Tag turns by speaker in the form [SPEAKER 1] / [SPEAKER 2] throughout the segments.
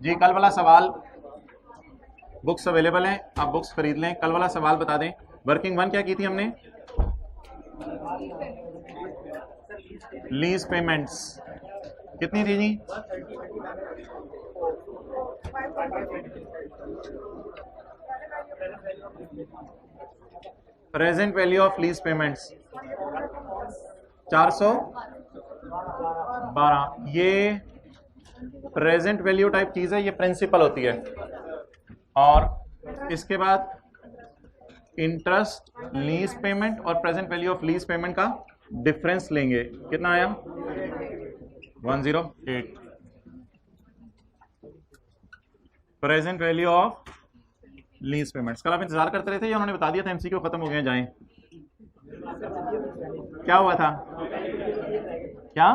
[SPEAKER 1] जी कल वाला सवाल, बुक्स अवेलेबल हैं, आप बुक्स खरीद लें। कल वाला सवाल बता दें। वर्किंग वन क्या की थी हमने? लीज पेमेंट्स कितनी थी जी? Present value of lease payments 412। ये प्रेजेंट वैल्यू टाइप चीज है, ये प्रिंसिपल होती है। और इसके बाद इंटरेस्ट, लीज पेमेंट और present value of lease payment का डिफरेंस लेंगे। कितना आया? 108। Present value of lease payments. कल आप इंतजार करते रहे थे या उन्होंने बता दिया था एमसीक्यू खत्म हो गए जाएं? क्या हुआ था? क्या?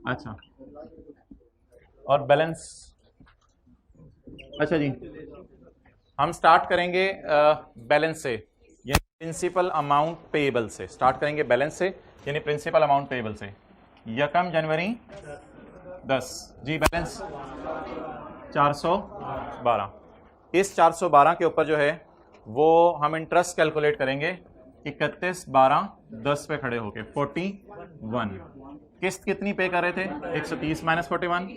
[SPEAKER 1] अच्छा, और बैलेंस। अच्छा जी, हम स्टार्ट करेंगे बैलेंस से, यानी प्रिंसिपल अमाउंट पेएबल से। स्टार्ट करेंगे बैलेंस से, यानी प्रिंसिपल अमाउंट पेएबल से। यकम जनवरी 10 जी, बैलेंस 412। इस 412 के ऊपर जो है वो हम इंटरेस्ट कैलकुलेट करेंगे 31/12/10 पे खड़े होके 41। किस्त कितनी पे कर रहे थे? 130 माइनस 41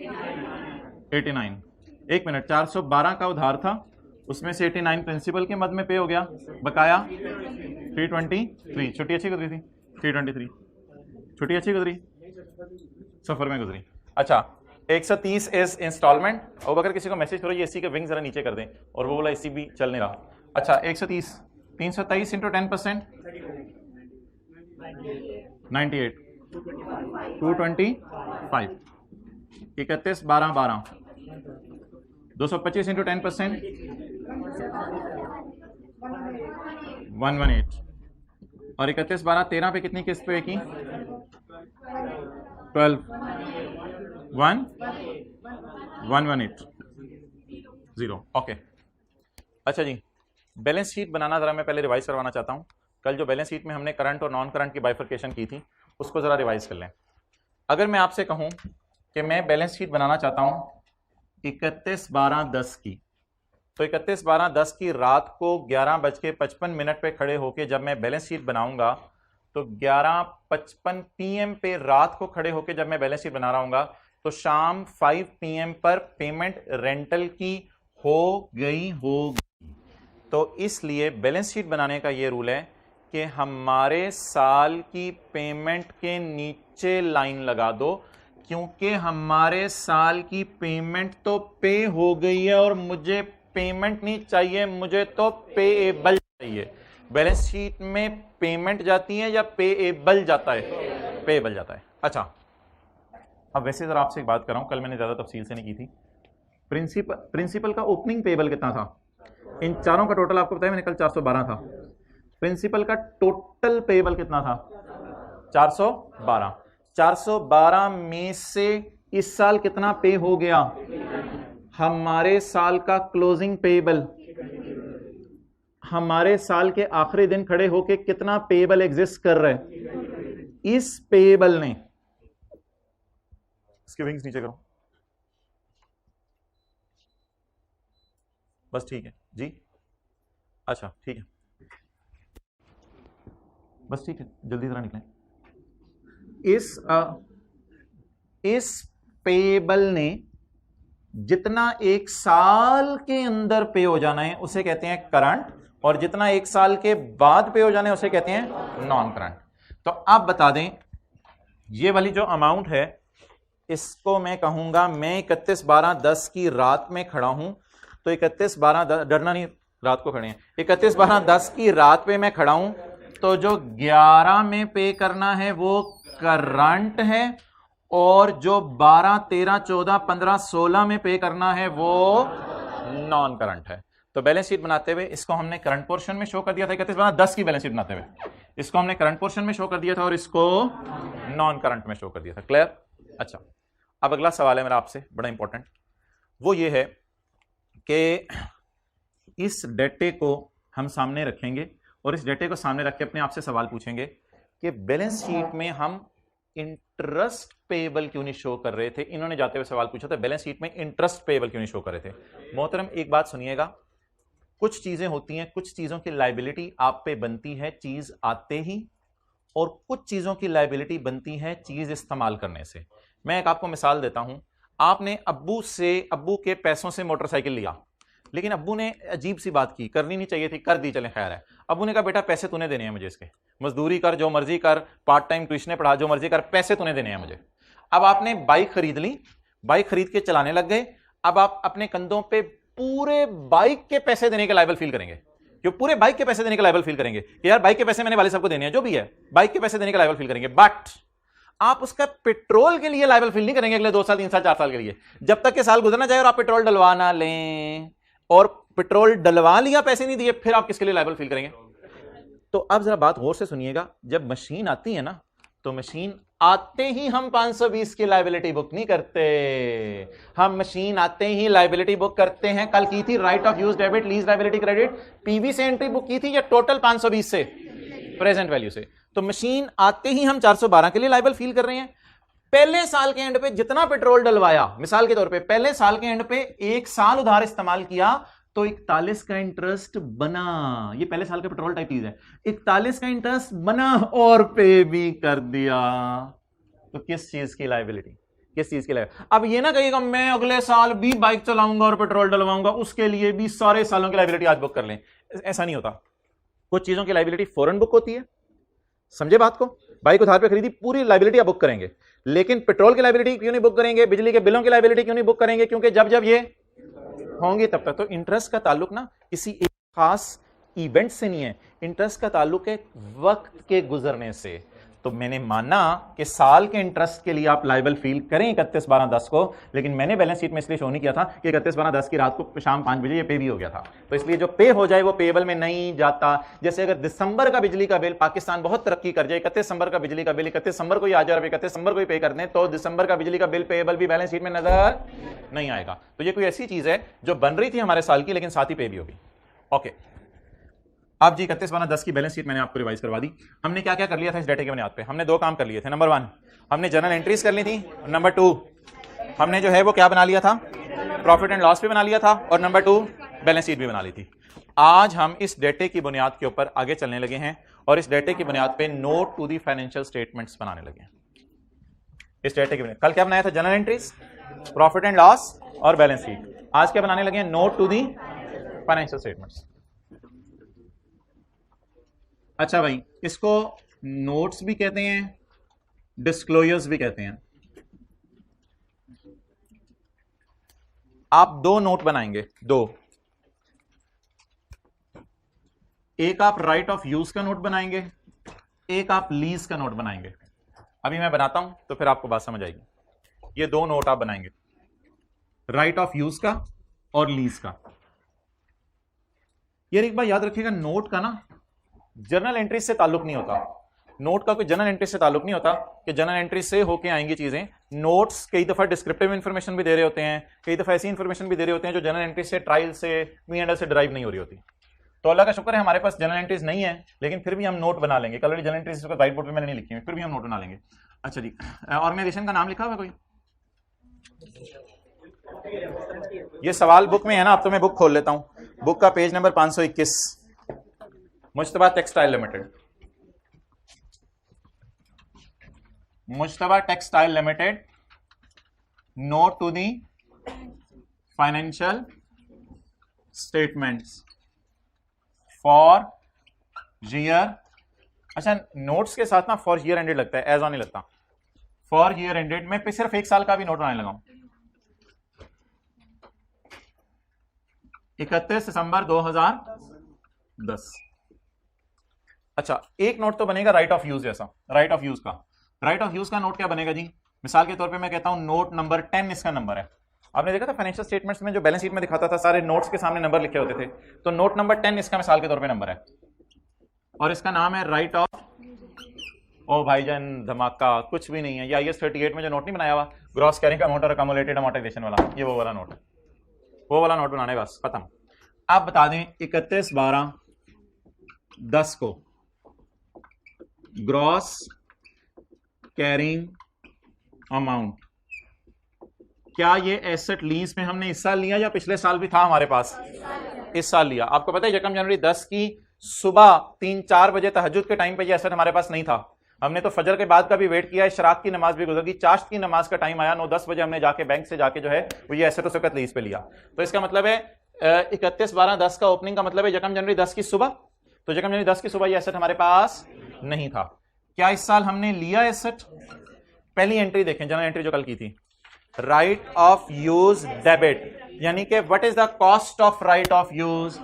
[SPEAKER 1] 89। एक मिनट, 412 का उधार था, उसमें से 89 प्रिंसिपल के मद में पे हो गया, बकाया 323। छुट्टी अच्छी गुजरी थी? 323 छुट्टी अच्छी गुजरी, सफर में गुजरी। अच्छा, 130 इज इंस्टॉलमेंट। और अगर किसी को मैसेज करो ये एसी के विंग जरा नीचे कर दें, और वो बोला एसी भी चल नहीं रहा। अच्छा, 130 327 इंटू 10% 98 225 31 12 12 225 इंटू 10% 118। और 31 12 13 पे कितनी किस्त पे की? 12 118 0। ओके, अच्छा जी, बैलेंस शीट बनाना जरा मैं पहले रिवाइज करवाना चाहता हूं। कल जो बैलेंस शीट में हमने करंट और नॉन करंट की बाइफर्केशन की थी उसको जरा रिवाइज कर लें। अगर मैं आपसे कहूं कि मैं बैलेंस शीट बनाना चाहता हूं 31/12/10 की, तो 31/12/10 की रात को 11:55 पे खड़े होके जब मैं बैलेंस शीट बनाऊंगा, तो 11:55 PM पे रात को खड़े होके जब मैं बैलेंस शीट बना रहा हूंगा, तो शाम 5 PM पर पेमेंट रेंटल की हो गई होगी। तो इसलिए बैलेंस शीट बनाने का ये रूल है कि हमारे साल की पेमेंट के नीचे लाइन लगा दो, क्योंकि हमारे साल की पेमेंट तो पे हो गई है और मुझे पेमेंट नहीं चाहिए, मुझे तो पेएबल चाहिए। बैलेंस शीट में पेमेंट जाती है या पेएबल जाता है? पेएबल जाता है। अच्छा, अब वैसे जरा आपसे एक बात कर रहा हूं, कल मैंने ज्यादा तफसील से नहीं की थी। प्रिंसिपल का ओपनिंग पेएबल कितना था? इन चारों का टोटल आपको बताया मैंने कल 412 था। प्रिंसिपल का टोटल पेएबल कितना था? 412। 412 में से इस साल कितना पे हो गया? हमारे साल का क्लोजिंग पेएबल, हमारे साल के आखिरी दिन खड़े होके कितना पेएबल एग्जिस्ट कर रहा है? इस पेएबल ने, इसके विंग्स नीचे करो बस, ठीक है जी। अच्छा ठीक है, बस ठीक है, जल्दी जरा निकलें। इस पेएबल ने जितना एक साल के अंदर पे हो जाना है उसे कहते हैं करंट, और जितना एक साल के बाद पे हो जाना है उसे कहते हैं नॉन करंट। तो आप बता दें, ये वाली जो अमाउंट है इसको मैं कहूंगा, मैं 31/12/10 की रात में खड़ा हूं, तो 31/12, डरना नहीं, रात को खड़े हैं, 31/12/10 की रात पे मैं खड़ा हूं, तो जो 11 में पे करना है वो करंट है, और जो 12 13 14 15 16 में पे करना है वो नॉन करंट है। तो बैलेंस शीट बनाते हुए इसको हमने करंट पोर्शन में शो कर दिया था, 31/12/10 की बैलेंस शीट बनाते हुए इसको हमने करंट पोर्शन में शो कर दिया था और इसको नॉन करंट में शो कर दिया था। क्लियर? अच्छा, अब अगला सवाल है मेरा आपसे, बड़ा इंपॉर्टेंट, वो ये है कि इस डेटे को हम सामने रखेंगे और इस डेटे को सामने रख के अपने आप से सवाल पूछेंगे कि बैलेंस शीट में हम इंटरेस्ट पेएबल क्यों नहीं शो कर रहे थे? इन्होंने जाते हुए सवाल पूछा था बैलेंस शीट में इंटरेस्ट पेएबल क्यों नहीं शो कर रहे थे? मोहतरम एक बात सुनिएगा, कुछ चीजें होती हैं, कुछ चीजों की लायबिलिटी आप पे बनती है चीज आते ही, और कुछ चीजों की लायबिलिटी बनती है चीज इस्तेमाल करने से। मैं एक आपको मिसाल देता हूं, आपने अब्बू के पैसों से मोटरसाइकिल लिया, लेकिन अब्बू ने अजीब सी बात की, करनी नहीं चाहिए थी, कर दी, चले खैर है। अब्बू ने कहा बेटा पैसे तूने देने हैं मुझे, इसके मजदूरी कर, जो मर्जी कर, पार्ट टाइम ट्यूशन पढ़ा, जो मर्जी कर, पैसे तूने देने हैं मुझे। अब आपने बाइक खरीद ली, बाइक खरीद के चलाने लग गए। अब आप अपने कंधों पे पूरे बाइक के पैसे देने के लायबल फील करेंगे, क्यों? पूरे बाइक के पैसे देने के लायबल फील करेंगे कि यार बाइक के पैसे मैंने वाले सबको देने हैं, जो भी है बाइक के पैसे देने के लायबल फील करेंगे। बट आप उसका पेट्रोल के लिए लायबल फील नहीं करेंगे अगले 2 साल 3 साल 4 साल के लिए, जब तक के साल गुजरना जाए और आप पेट्रोल डलवा ना लें। और पेट्रोल डलवा लिया, पैसे नहीं दिए, फिर आप किसके लिए लायबल फील करेंगे? तो अब जरा बात गौर से सुनिएगा, जब मशीन आती है ना, तो मशीन आते ही हम 520 की लायबिलिटी बुक नहीं करते, हम मशीन आते ही लायबिलिटी बुक करते हैं। कल की थी right of use debit, lease liability credit, PV से एंट्री बुक की थी या टोटल 520 से, प्रेजेंट वैल्यू से? तो मशीन आते ही हम 412 के लिए लायबल फील कर रहे हैं। पहले साल के एंड पे जितना पेट्रोल डलवाया, मिसाल के तौर पे पहले साल के एंड पे 1 साल उधार इस्तेमाल किया तो 41 का इंटरेस्ट बना। ये पहले साल का पेट्रोल टाइप चीज है। 41 का इंटरेस्ट बना और पे भी कर दिया। तो किस चीज की लायबिलिटी? किस चीज की लायबिलिटी? अब ये ना कहिएगा मैं अगले साल भी बाइक चलाऊंगा और पेट्रोल डलवाऊंगा, उसके लिए भी सारे सालों की लायबिलिटी आज बुक कर लें। ऐसा नहीं होता। कुछ चीजों की लायबिलिटी फौरन बुक होती है, समझे बात को? बाइक उधार पे खरीदी, पूरी लायबिलिटी आप बुक करेंगे, लेकिन पेट्रोल की लायबिलिटी क्यों नहीं बुक करेंगे? बिजली के बिलों की लायबिलिटी क्यों नहीं बुक करेंगे? क्योंकि जब जब ये होंगी तब तक। तो इंटरेस्ट का ताल्लुक ना किसी एक खास इवेंट से नहीं है, इंटरेस्ट का ताल्लुक है वक्त के गुजरने से। तो मैंने माना कि साल के इंटरेस्ट के लिए आप लायबल फील करें 31/12/10 को, लेकिन मैंने बैलेंस शीट में इसलिए शो नहीं किया था कि 31/12/10 की रात को शाम 5 बजे ये पे भी हो गया था। तो इसलिए जो पे हो जाए वो पेएबल में नहीं जाता। जैसे अगर दिसंबर का बिजली का बिल, पाकिस्तान बहुत तरक्की कर जाए, 31 दिसंबर का बिजली का बिल 31 दिसंबर को ही आ जाए, 31 दिसंबर को ही पे कर दें, तो दिसंबर का बिजली का बिल पेएबल भी बैलेंस शीट में नजर नहीं आएगा। तो ये कोई ऐसी चीज है जो बन रही थी हमारे साल की, लेकिन साथ ही पे भी होगी। ओके, अब जी 31/12/10 की बैलेंस शीट मैंने आपको रिवाइज करवा दी। हमने क्या क्या कर लिया था इस डेटे के बुनियाद पे? हमने 2 काम कर लिए थे। नंबर 1 हमने जर्नल एंट्रीज कर ली थी, नंबर 2 हमने जो है वो क्या बना लिया था, प्रॉफिट एंड लॉस भी बना लिया था, और नंबर 2 बैलेंस शीट भी बना ली थी। आज हम इस डेटे की बुनियाद के ऊपर आगे चलने लगे हैं और इस डेटे की बुनियाद पे note to the financial statements बनाने लगे हैं। इस डेटे की बुनियाद, कल क्या बनाया था? Journal entries, profit and loss और बैलेंस शीट। आज क्या बनाने लगे हैं? Note to the financial statements. अच्छा भाई, इसको नोट्स भी कहते हैं, डिस्क्लोजर्स भी कहते हैं। आप 2 नोट बनाएंगे, 2। एक आप राइट ऑफ यूज का नोट बनाएंगे, एक आप लीज का नोट बनाएंगे। अभी मैं बनाता हूं तो फिर आपको बात समझ आएगी। ये 2 नोट आप बनाएंगे, राइट ऑफ यूज का और लीज का। यार एक बात याद रखिएगा, नोट का ना जर्नल एंट्री से ताल्लुक नहीं होता। नोट का कोई जर्नल एंट्री से ताल्लुक नहीं होता कि जर्नल एंट्री से होके आएंगी चीजें। नोट्स कई दफा डिस्क्रिप्टिव इंफॉर्मेशन भी दे रहे होते हैं, कई दफा ऐसी इंफॉर्मेशन भी दे रहे होते हैं जो जर्नल एंट्री से, ट्रायल से, मीएंडल से ड्राइव नहीं हो रही होती। तो अल्लाह का शुक्र है हमारे पास जर्नल एंट्रीज नहीं है, लेकिन फिर भी हम नोट बना लेंगे। कल वाली जर्नल एंट्रीज व्हाइट बोर्ड पे मैंने नहीं लिखी है, फिर भी हम नोट बना लेंगे। अच्छा जी, ऑर्गेनाइजेशन का नाम लिखा हुआ कोई? ये सवाल बुक में है ना, अब तो मैं बुक खोल लेता हूं। बुक का page number 521, Mushtaba textile limited. Mushtaba textile limited, note to the financial statements for year. अच्छा, नोट्स के साथ ना फॉर ईयर एंडेड लगता है, एज ऑन नहीं लगता। फॉर ईयर एंडेड में सिर्फ 1 साल का भी नोट बनाने लगा हूं। 31 दिसंबर 2010। अच्छा, एक नोट तो बनेगा राइट ऑफ यूज जैसा। राइट ऑफ यूज का, राइट ऑफ यूज का नोट क्या बनेगा जी? मिसाल के तौर पे मैं कहता हूं नोट नंबर 10 इसका नंबर है। आपने देखा था फाइनेंशियल स्टेटमेंट्स में जो बैलेंस शीट में दिखाता था, सारे नोट्स के सामने नंबर लिखे होते थे। तो नोट नंबर 10 इसका मिसाल के तौर पे नंबर है और इसका नाम है राइट ऑफ। ओ भाईजान धमाका, कुछ भी नहीं है। ये IAS 38 में जो नोट नहीं बनाया हुआ, ग्रॉस कैरिंग अमाउंट और अकमुलेटेड अमोर्टाइजेशन वाला, ये वो वाला नोट है। वो वाला नोट बनाने बस खत्म। आप बता दें 31/12/10 को ग्रॉस कैरिंग अमाउंट। क्या ये एसेट लीज में हमने इस साल लिया या पिछले साल भी था हमारे पास? इस साल लिया। आपको पता है यकम जनवरी 10 की सुबह 3-4 बजे तहज्जुद के टाइम पे ये एसेट हमारे पास नहीं था। हमने तो फजर के बाद का भी वेट किया, इशराक की नमाज भी गुजर गई, चाश्त की नमाज का टाइम आया, 9-10 बजे हमने जाके बैंक से जाके जो है वो ये एसेट उस वक्त लीज पे लिया। तो इसका मतलब है 31/12/10 का ओपनिंग का मतलब है यकम जनवरी 10 की सुबह। तो यकम जनवरी 10 की सुबह ये एसेट हमारे पास नहीं था। क्या इस साल हमने लिया एसेट? पहली एंट्री देखें, जनरल एंट्री जो कल की थी, राइट ऑफ यूज डेबिट, यानी कि what is the cost of right of use.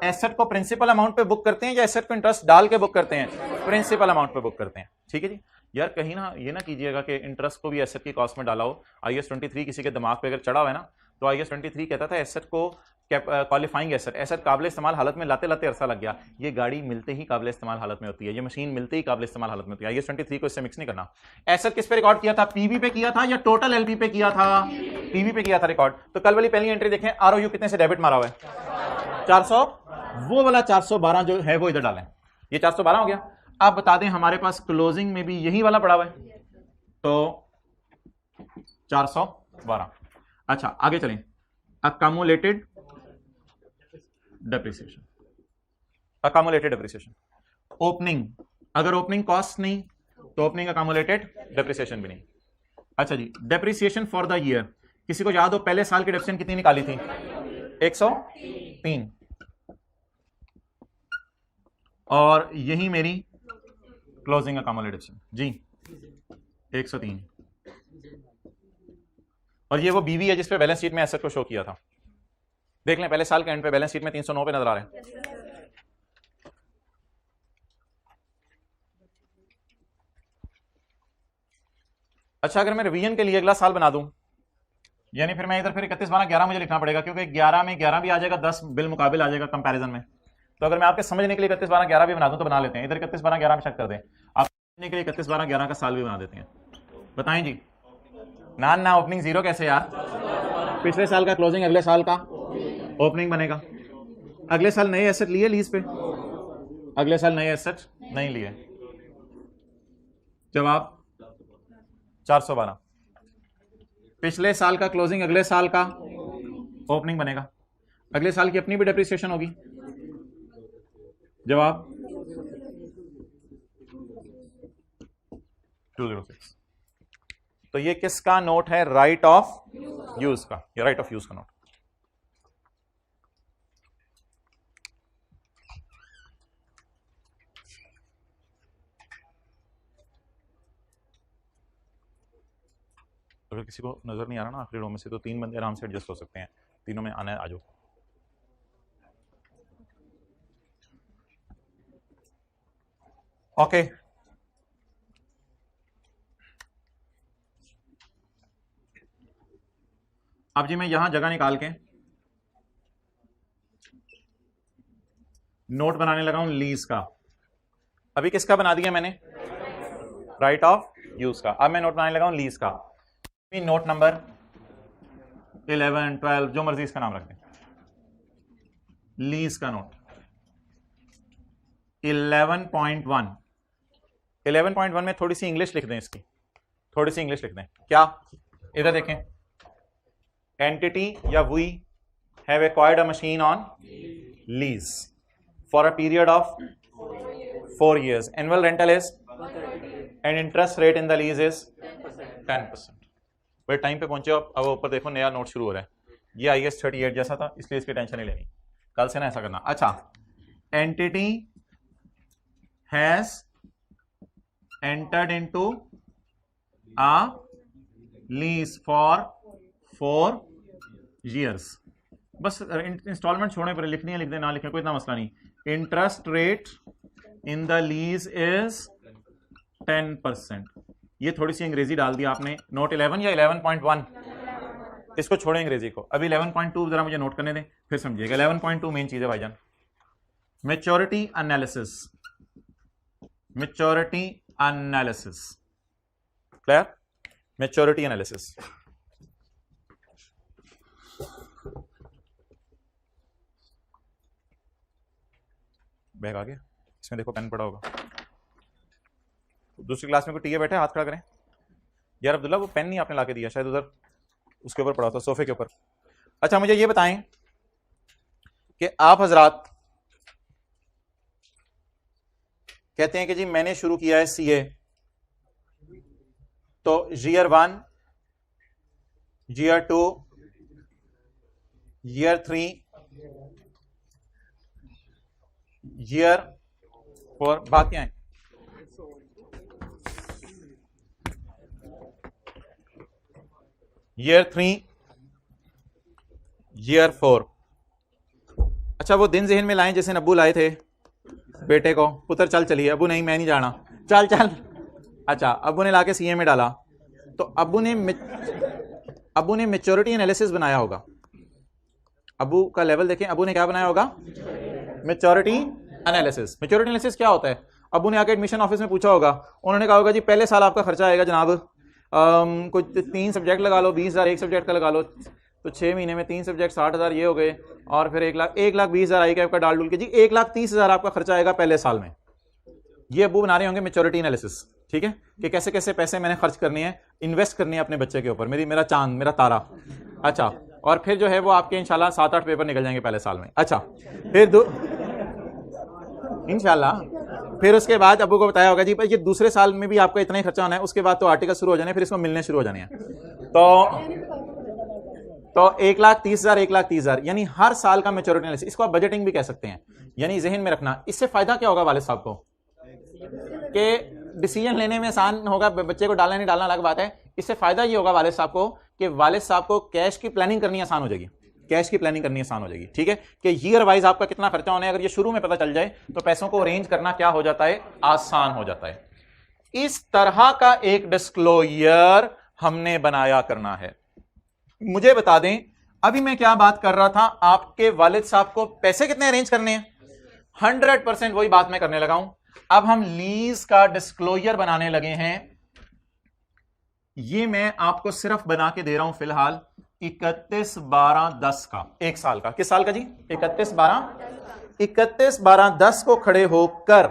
[SPEAKER 1] Asset को प्रिंसिपल अमाउंट पे बुक करते हैं या एसेट को इंटरेस्ट डाल के बुक करते हैं? प्रिंसिपल अमाउंट पे बुक करते हैं। ठीक है जी। यार कहीं ना ये ना कीजिएगा कि इंटरेस्ट को भी एसेट की कॉस्ट में डाला हो। IAS 23 किसी के दिमाग पे अगर चढ़ा हुआ है ना, तो IAS 23 कहता था एसेट को क्वालिफाइंग एसेट, एसेट काबिल इस्तेमाल हालत में लाते लाते अरसा लग गया। ये गाड़ी मिलते ही काबिल इस्तेमाल हालत में होती है, ये मशीन मिलते ही काबिल इस्तेमाल हालत में होती है। IAS 23 को इससे मिक्स नहीं करना। एसेट किस पे रिकॉर्ड किया था? पीवी पे किया था या टोटल एलपी पे किया था? पीवी पे किया था रिकॉर्ड। तो कल वाली पहली एंट्री देखें, ROU कितने से डेबिट मारा हुआ है? 400। वो वाला 412 जो है वो इधर डालें, ये 412 हो गया। आप बता दें हमारे पास क्लोजिंग में भी यही वाला पड़ा हुआ है, तो 412। अच्छा आगे चलें, अकम्युलेटेड डेप्रिसिएशन। अकम्युलेटेड डेप्रिसिएशन ओपनिंग, अगर ओपनिंग कॉस्ट नहीं तो ओपनिंग अकम्युलेटेड डेप्रिसिएशन भी नहीं। अच्छा जी, डेप्रिसिएशन फॉर द ईयर, किसी को याद हो पहले साल की डेप्रिसिएशन कितनी निकाली थी? 103। और यही मेरी क्लोजिंग अकम्युलेटेड जी 103। और ये वो बीवी है जिस पे बैलेंस शीट में एसेट को शो किया था। देख लें पहले साल के एंड पे बैलेंस शीट में 309 पे नजर आ रहे हैं। अच्छा अगर मैं रिवीजन के लिए अगला साल बना दूं, यानी फिर मैं इधर फिर 31/12/11 मुझे लिखना पड़ेगा, क्योंकि 11 में 11 भी आ जाएगा, 10 बिल मुकाबिल आ जाएगा कंपैरिजन में। तो अगर मैं आपके समझने के लिए 31/12/11 भी बना दूं तो बना लेते हैं, इधर 31/12/11 में शक कर दें, आप समझने के लिए 31/12/11 का साल भी बना देते हैं। बताएं जी। ना ओपनिंग जीरो कैसे यार? पिछले साल का क्लोजिंग अगले साल का ओपनिंग बनेगा। अगले साल नए एसेट लिए लीज पे, अगले साल नए एसेट नहीं लिए। जवाब 412। पिछले साल का क्लोजिंग अगले साल का ओपनिंग बनेगा, अगले साल की अपनी भी डेप्रिसिएशन होगी। जवाब 206। तो ये किसका नोट है? राइट ऑफ यूज का, ये राइट ऑफ यूज का नोट। अगर किसी को नजर नहीं आ रहा ना आखिरी रो में से, तो 3 बंदे आराम से एडजस्ट हो सकते हैं, तीनों में आना है, आ जाओ। ओके अब जी मैं यहां जगह निकाल के नोट बनाने लगा हूं लीज का। अभी किसका बना दिया मैंने? राइट ऑफ यूज का। अब मैं नोट बनाने लगा हूं लीज का। नोट नंबर 11, 12 जो मर्जी इसका नाम रख दें। लीज का नोट 11.1। 11.1 में थोड़ी सी इंग्लिश लिख दें, इसकी थोड़ी सी इंग्लिश लिख दें। क्या? इधर देखें, एंटिटी या we have acquired a machine on lease for a period of 4 years. Annual rental is and interest rate in the lease is 10%. भाई टाइम पे पहुंचे आप। अब ऊपर देखो नया नोट शुरू हो रहा है, ये IAS 38 जैसा था, इसलिए इसकी टेंशन नहीं लेनी, कल से ना ऐसा करना। अच्छा, entity has entered into a lease for 4 years। बस इंस्टॉलमेंट छोड़ने पर लिखनी है, लिख दे, ना लिखे कोई इतना मसला नहीं। Interest rate in the lease is 10%। ये थोड़ी सी अंग्रेजी डाल दी आपने। नोट 11 या 11.1, इसको छोड़ें अंग्रेजी को। अभी 11.2 जरा मुझे नोट करने दें, फिर समझिएगा। 11.2 मेन चीज है भाईजान। Maturity analysis, maturity analysis, clear? Maturity analysis. Bag आ गया, इसमें देखो पेन पड़ा होगा। दूसरी क्लास में कोई टीए बैठे, हाथ खड़ा करें। यार अब्दुल्ला वो पेन नहीं आपने ला के दिया, शायद उधर उसके ऊपर पड़ा था, सोफे के ऊपर। अच्छा मुझे ये बताएं कि आप हजरात कहते हैं कि जी मैंने शुरू किया है सीए, तो ईयर 1, ईयर 2, ईयर 3, ईयर 4, बात क्या है? Year 3, year 4। अच्छा वो दिन जहन में लाएं जैसे नब्बू लाए थे बेटे को, पुत्र चल चलिए। अबू नहीं मैं नहीं जाना, चल चल। अच्छा अबू ने लाके सीए में डाला, तो अबू ने मैच्योरिटी एनालिसिस बनाया होगा। अबू का लेवल देखें, अबू ने क्या बनाया होगा? Maturity analysis. मैच्योरिटी एनालिसिस क्या होता है? अबू ने आके एडमिशन ऑफिस में पूछा होगा, उन्होंने कहा होगा जी पहले साल आपका खर्चा आएगा जनाब कुछ 3 सब्जेक्ट लगा लो, 20,000 एक सब्जेक्ट का लगा लो, तो 6 महीने में 3 सब्जेक्ट 60,000 ये हो गए, और फिर 1,20,000 आई आपका डाल डूल के जी 1,30,000 आपका खर्चा आएगा पहले साल में। ये अबू बना रहे होंगे मैच्योरिटी एनालिसिस, ठीक है, कि कैसे कैसे पैसे मैंने खर्च करने हैं, इन्वेस्ट करनी है अपने बच्चे के ऊपर, मेरा चांद मेरा तारा। अच्छा और फिर जो है वो आपके इंशाल्लाह 7-8 पेपर निकल जाएंगे पहले साल में। अच्छा फिर इंशाल्लाह फिर उसके बाद अबू को बताया होगा जी भाई ये दूसरे साल में भी आपका इतना ही खर्चा होना है, उसके बाद तो आर्टिकल शुरू हो जाने, फिर इसको मिलने शुरू हो जाने हैं। तो 1,30,000 1,30,000 यानी हर साल का मैच्योरिटी एनालिसिस, इसको आप बजटिंग भी कह सकते हैं। यानी जहन में रखना, इससे फायदा क्या होगा वालिद साहब को कि डिसीजन लेने में आसान होगा, बच्चे को डालना नहीं डालना अलग बात है। इससे फायदा ये होगा वालिद साहब को कि वालिद साहब को कैश की प्लानिंग करनी आसान हो जाएगी, कैश की प्लानिंग करनी आसान हो जाएगी, ठीक है, कि ईयर वाइज आपका कितना खर्चा होना है अगर ये शुरू में पता चल जाए तो पैसों को अरेंज करना क्या हो जाता है, आसान हो जाता है। इस तरह का एक डिस्क्लोजर हमने बनाया करना है। मुझे बता दें अभी मैं क्या बात कर रहा था, आपके वालिद साहब को पैसे कितने अरेंज करने हैं, 100% वही बात मैं करने लगा हूं। अब हम लीज का डिस्क्लोजर बनाने लगे हैं। ये मैं आपको सिर्फ बना के दे रहा हूं फिलहाल 31/12/10 का, एक साल का। किस साल का जी? 31/12/10 को खड़े होकर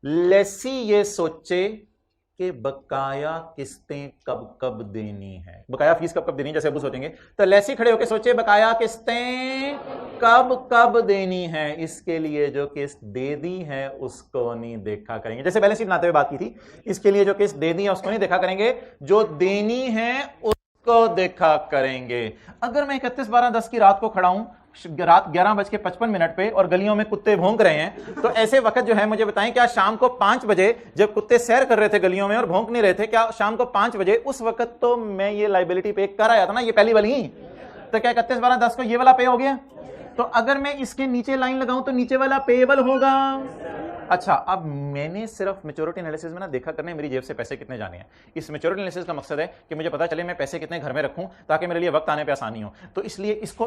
[SPEAKER 1] लेसी ये सोचे कि बकाया किस्तें कब कब देनी है, बकाया फीस कब कब देनी है, जैसे अबू सोचेंगे तो लेसी खड़े होकर सोचे बकाया किस्तें कब कब देनी है, इसके लिए जो किस्त दे दी है उसको नहीं देखा करेंगे। जैसे बैलेंस शीट बनाते हुए बात की थी, इसके लिए जो किस्त दे दी है उसको नहीं देखा करेंगे, जो देनी है उसको देखा करेंगे। अगर मैं 31/12/10 की रात को खड़ा हूं, रात 11:55 पे, और गलियों में कुत्ते भौंक रहे हैं, तो ऐसे वक्त जो है मुझे बताएं, क्या शाम को 5 बजे जब कुत्ते सैर कर रहे थे गलियों में और भौंक नहीं रहे थे, क्या शाम को 5 बजे उस वक्त तो मैं ये लाइबिलिटी पे कर आया था ना, ये पहली वाली ही, तो क्या 31/12/10 को ये वाला पे हो गया? तो अगर मैं इसके नीचे लाइन लगाऊं तो नीचे वाला पेएबल होगा। अच्छा अब मैंने सिर्फ मैच्योरिटी एनालिसिस में ना देखा करने मेरी जेब से पैसे कितने जाने हैं। इस मैच्योरिटी एनालिसिस का मकसद है कि मुझे पता चले मैं पैसे कितने घर में रखूं ताकि मेरे लिए वक्त आने पे आसानी हो। तो इसलिए इसको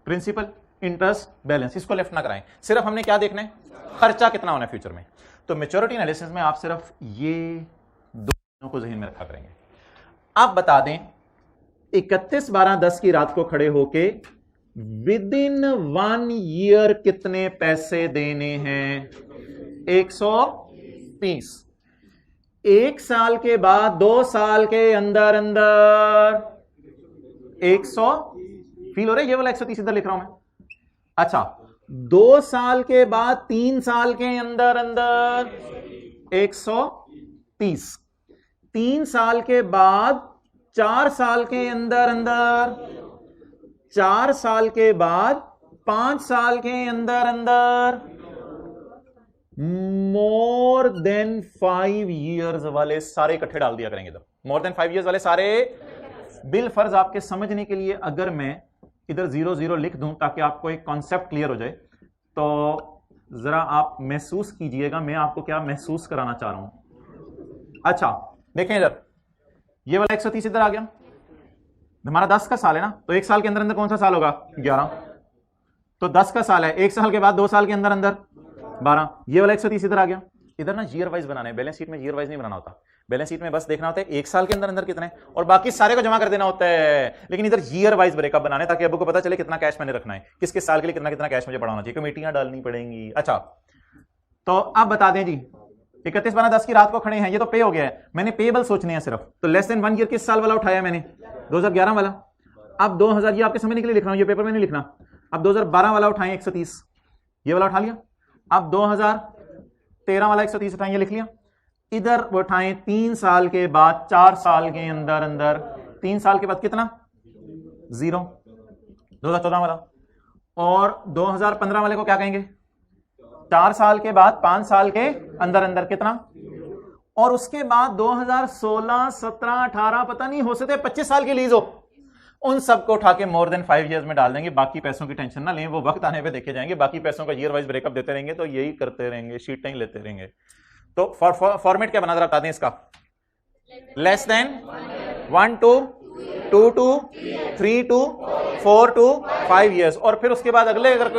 [SPEAKER 1] प्रिंसिपल, इंटरेस्ट, बैलेंस, इसको लेफ्ट ना कराएं, सिर्फ हमने क्या देखना है, खर्चा कितना होना है फ्यूचर में। तो मैच्योरिटी एनालिसिस में आप सिर्फ ये 2 चीजों को जहन में रखा करेंगे। आप बता दें 31/12/10 की रात को खड़े होके विद इन 1 ईयर कितने पैसे देने हैं, 130। 1 साल के बाद 2 साल के अंदर अंदर 100, फील हो रहा है, ये वाला 130 इधर लिख रहा हूं मैं। अच्छा 2 साल के बाद 3 साल के अंदर अंदर 130, 3 साल के बाद 4 साल के अंदर अंदर, 4 साल के बाद 5 साल के अंदर अंदर, मोर देन 5 ईयर्स वाले सारे इकट्ठे डाल दिया करेंगे। इधर मोर देन 5 ईयर्स वाले सारे, बिल फर्ज आपके समझने के लिए अगर मैं इधर 0 लिख दूं ताकि आपको एक कॉन्सेप्ट क्लियर हो जाए, तो जरा आप महसूस कीजिएगा मैं आपको क्या महसूस कराना चाह रहा हूं। अच्छा देखें इधर, ये वाला 130 इधर आ गया, हमारा 10 का साल है ना, तो 1 साल के अंदर अंदर कौन सा साल होगा, 11, तो 10 का साल है, 1 साल के बाद 2 साल के अंदर अंदर 12, ये वाला 130 इधर आ गया। इधर ना ईयर वाइज बनाना है, बैलेंस शीट में ईयर वाइज नहीं बनाना होता, बैलेंस शीट में बस देखना होता है 1 साल के अंदर अंदर कितने और बाकी सारे को जमा कर देना होता है, लेकिन इधर ईयर वाइज ब्रेकअप बनाने ताकि अबू को पता चले कितना कैश मैंने रखना है, किस किस साल के लिए कितना कितना कैश मुझे बढ़ाना चाहिए, कमेटियां डालनी पड़ेंगी। अच्छा तो अब बता दें जी 31/12/10 की रात को खड़े हैं, ये तो पे हो गया है, मैंने पेबल सोचने हैं सिर्फ। तो लेस देन 1 ईयर किस साल वाला उठाया मैंने? 2011 वाला। अब 2000, ये आपके समझने के लिए लिख रहा हूं, ये पेपर में नहीं लिखना। अब 2012 वाला उठाएं 130, ये वाला उठा लिया। अब 2013 वाला 130 उठाएं, ये लिख लिया। इधर उठाएं 3 साल के बाद, 4 साल के अंदर अंदर 3 साल के बाद कितना? 0, 2014 वाला। और 2015 वाले को क्या कहेंगे? 4 साल के बाद 5 साल के अंदर अंदर कितना? और उसके बाद 2016, 17, 18, पता नहीं, हो सकते 25 साल की लीज हो, उन सबको उठा के मोर देन 5 इयर्स में डाल देंगे। बाकी पैसों की टेंशन ना लें, वो वक्त आने पे देखे जाएंगे। बाकी पैसों का ईयर वाइज ब्रेकअप देते रहेंगे, तो यही करते रहेंगे, शीटें लेते रहेंगे। तो फॉर्मेट क्या बना दे बता दें इसका? Less than 1 to 2 to 3 to 4 to 5 years. और फिर उसके बाद अगले अगर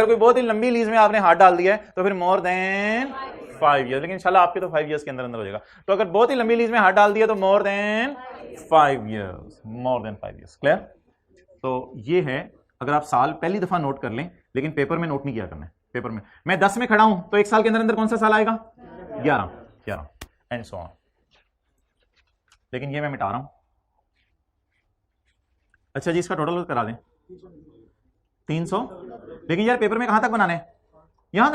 [SPEAKER 1] कोई बहुत ही लंबी लीज में आपने हाथ डाल दिया है तो फिर मोर देन 5 इयर्स। लेकिन इंशाल्लाह आपके तो 5 इयर्स के अंदर अंदर हो जाएगा। तो अगर बहुत ही लंबी लीज में हाथ डाल दिया तो more than 5 years, more than 5 years. Clear? तो ये है, अगर आप साल पहली दफा नोट कर लें, लेकिन पेपर में नोट नहीं किया करना है। पेपर में मैं 10 में खड़ा हूं तो 1 साल के अंदर अंदर कौन सा साल आएगा? 11 एंड सो ऑन। लेकिन ये मैं मिटा रहा हूं। अच्छा जी, इसका टोटल करा दें 300। लेकिन यार पेपर में कहां तक बनाने हैं? यहां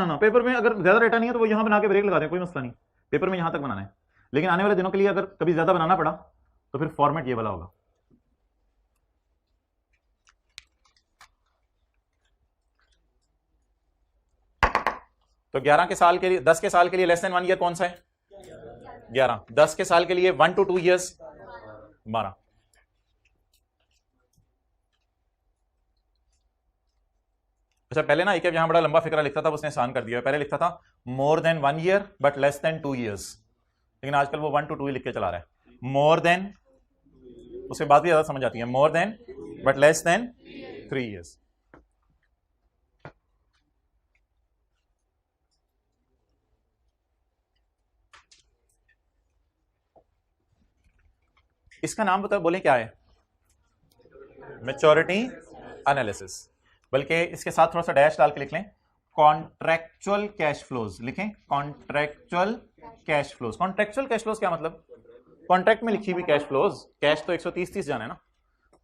[SPEAKER 1] ना, पेपर में अगर ज्यादा डेटा नहीं है तो वो यहां बना के ब्रेक लगा दें, कोई मसला नहीं। पेपर में यहां तक बनाना है। लेकिन आने वाले दिनों के लिए अगर कभी ज्यादा बनाना पड़ा तो फिर फॉर्मेट ये वाला होगा। तो 11 के साल के लिए, 10 के साल के लिए लेस देन 1 ईयर कौन सा है? 11। 10 के साल के लिए 1 to 2 इयर्स 12। अच्छा, पहले ना एक यहां बड़ा लंबा फिक्रा लिखता था, उसने आसान कर दिया। पहले लिखता था more than 1 year but less than 2 years, लेकिन आजकल वो 1 to 2 ही लिख के चला रहा है। मोर देन, उससे बात भी ज्यादा समझ आती है। More than but less than 3 years. इसका नाम बताओ, बोले क्या है? Maturity analysis. बल्कि इसके साथ थोड़ा सा डैश डाल के लिख लें, कॉन्ट्रैक्चुअल कैश फ्लोज लिखें। Contractual cash flows. Contractual cash flows क्या मतलब? कॉन्ट्रैक्ट में लिखी हुई कैश फ्लोज। कैश तो 130 जाना है ना,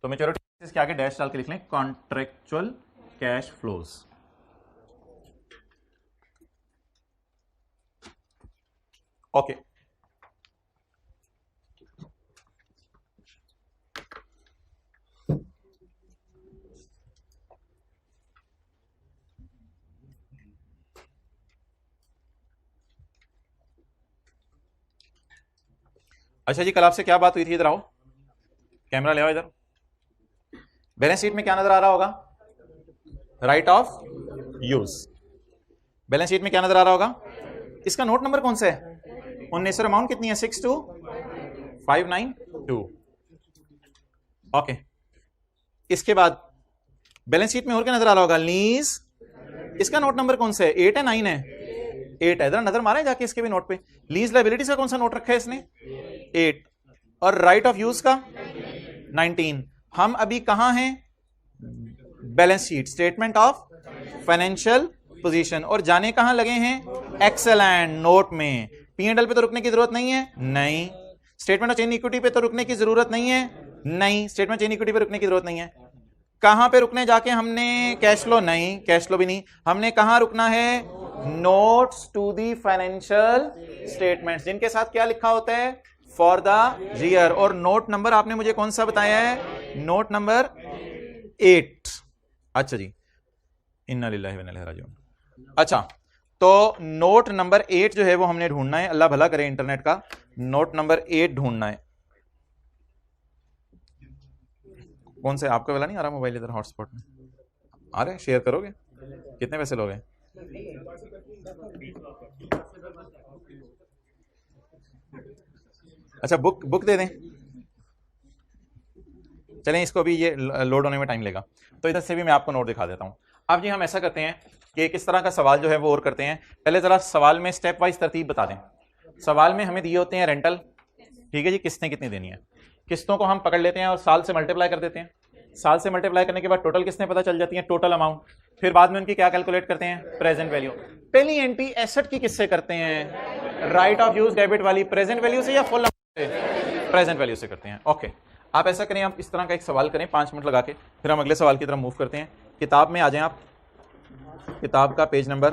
[SPEAKER 1] तो मैच्योरिटी के आगे डैश डाल के लिख लें कॉन्ट्रैक्चुअल कैश फ्लोज। ओके। अच्छा जी, कल आपसे क्या बात हुई थी? इधर आओ, कैमरा ले आओ इधर। बैलेंस शीट में क्या नजर आ रहा होगा? Right of use. Balance sheet में क्या नजर आ रहा होगा? इसका नोट नंबर कौन सा है? 19 और अमाउंट कितनी है? 62592। ओके। इसके बाद बैलेंस शीट में और क्या नजर आ रहा होगा? लीज। इसका नोट नंबर कौन सा है? 8 है 9 है? 8 है। इधर नजर मारे जाके इसके भी नोट पे। लीज लायबिलिटीज का कौन सा नोट रखा है इसने? 8। और राइट ऑफ यूज का 19। हम अभी कहां हैं? Balance sheet, statement of financial position. और जाने कहां लगे हैं? एक्सेलेंट, नोट में। P&L पे तो रुकने की जरूरत नहीं है? नहीं। स्टेटमेंट ऑफ चेन इक्विटी पे तो रुकने की जरूरत नहीं है? नहीं। स्टेटमेंट चेन इक्विटी पे रुकने की जरूरत नहीं है। कहां पे रुकने जाके हमने? Cash flow? नहीं, कैश फ्लो भी नहीं। हमने कहां रुकना है? Notes to the financial statements, जिनके साथ क्या लिखा होता है? For the year. और नोट नंबर आपने मुझे कौन सा बताया है? Note number 8। अच्छा जी, इन्ना लिल्लाहि व इन्ना इलैहि राजिऊन। अच्छा, तो नोट नंबर 8 जो है वो हमने ढूंढना है। अल्लाह भला करे इंटरनेट का। नोट नंबर 8 ढूंढना है। कौन से? आपका वाला नहीं आ रहा मोबाइल इधर हॉटस्पॉट में? आ रहे? शेयर करोगे? कितने पैसे लोगे? अच्छा, बुक दे दें। चलें, इसको भी ये लोड होने में टाइम लेगा, तो इधर से भी मैं आपको नोट दिखा देता हूं। अब जी हम ऐसा करते हैं कि किस तरह का सवाल जो है वो और करते हैं। पहले जरा सवाल में स्टेप वाइज तरतीब बता दें। सवाल में हमें दिए होते हैं रेंटल, ठीक है जी, किस्तें कितनी देनी है। किस्तों को हम पकड़ लेते हैं और साल से मल्टीप्लाई कर देते हैं। साल से मल्टीप्लाई करने के बाद टोटल किस्तें पता चल जाती हैं, टोटल अमाउंट। फिर बाद में उनकी क्या कैलकुलेट करते हैं, प्रेजेंट वैल्यू। पहली एंट्री एसेट की किससे करते हैं, राइट ऑफ यूज डेबिट वाली प्रेजेंट वैल्यू से या फुल से, प्रेजेंट वैल्यू से करते हैं। ओके, आप ऐसा करें, आप इस तरह का एक सवाल करें 5 मिनट लगा के, फिर हम अगले सवाल की तरफ मूव करते हैं। किताब में आ जाएं आप, किताब का पेज नंबर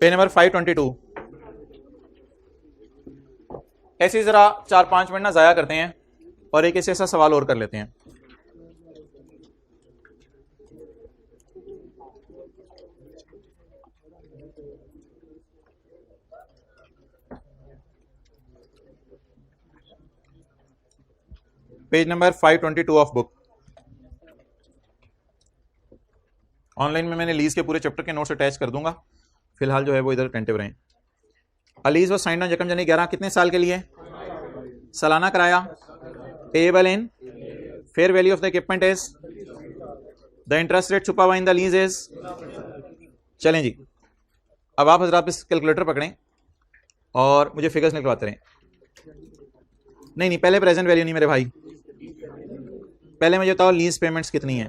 [SPEAKER 1] 522। ऐसे जरा 4-5 मिनट ना जाया करते हैं और एक ऐसा सवाल और कर लेते हैं। Page number 522 of book. Online में मैंने लीज के पूरे चैप्टर के नोट्स अटैच कर दूंगा, फिलहाल जो है वो इधर अटेंटिव रहें। अलीज व साइंड ऑन यकम जनवरी 11 कितने साल के लिए, सालाना किराया, payable in, fair value of the equipment is, the interest rate छुपा हुआ इन द लीज इज। चलें जी, अब आप हजरात इस कैलकुलेटर पकड़ें और मुझे फिगर्स निकलवाते रहें। नहीं, पहले प्रेजेंट वैल्यू नहीं मेरे भाई, पहले मुझे बताओ लीज पेमेंट्स कितनी है।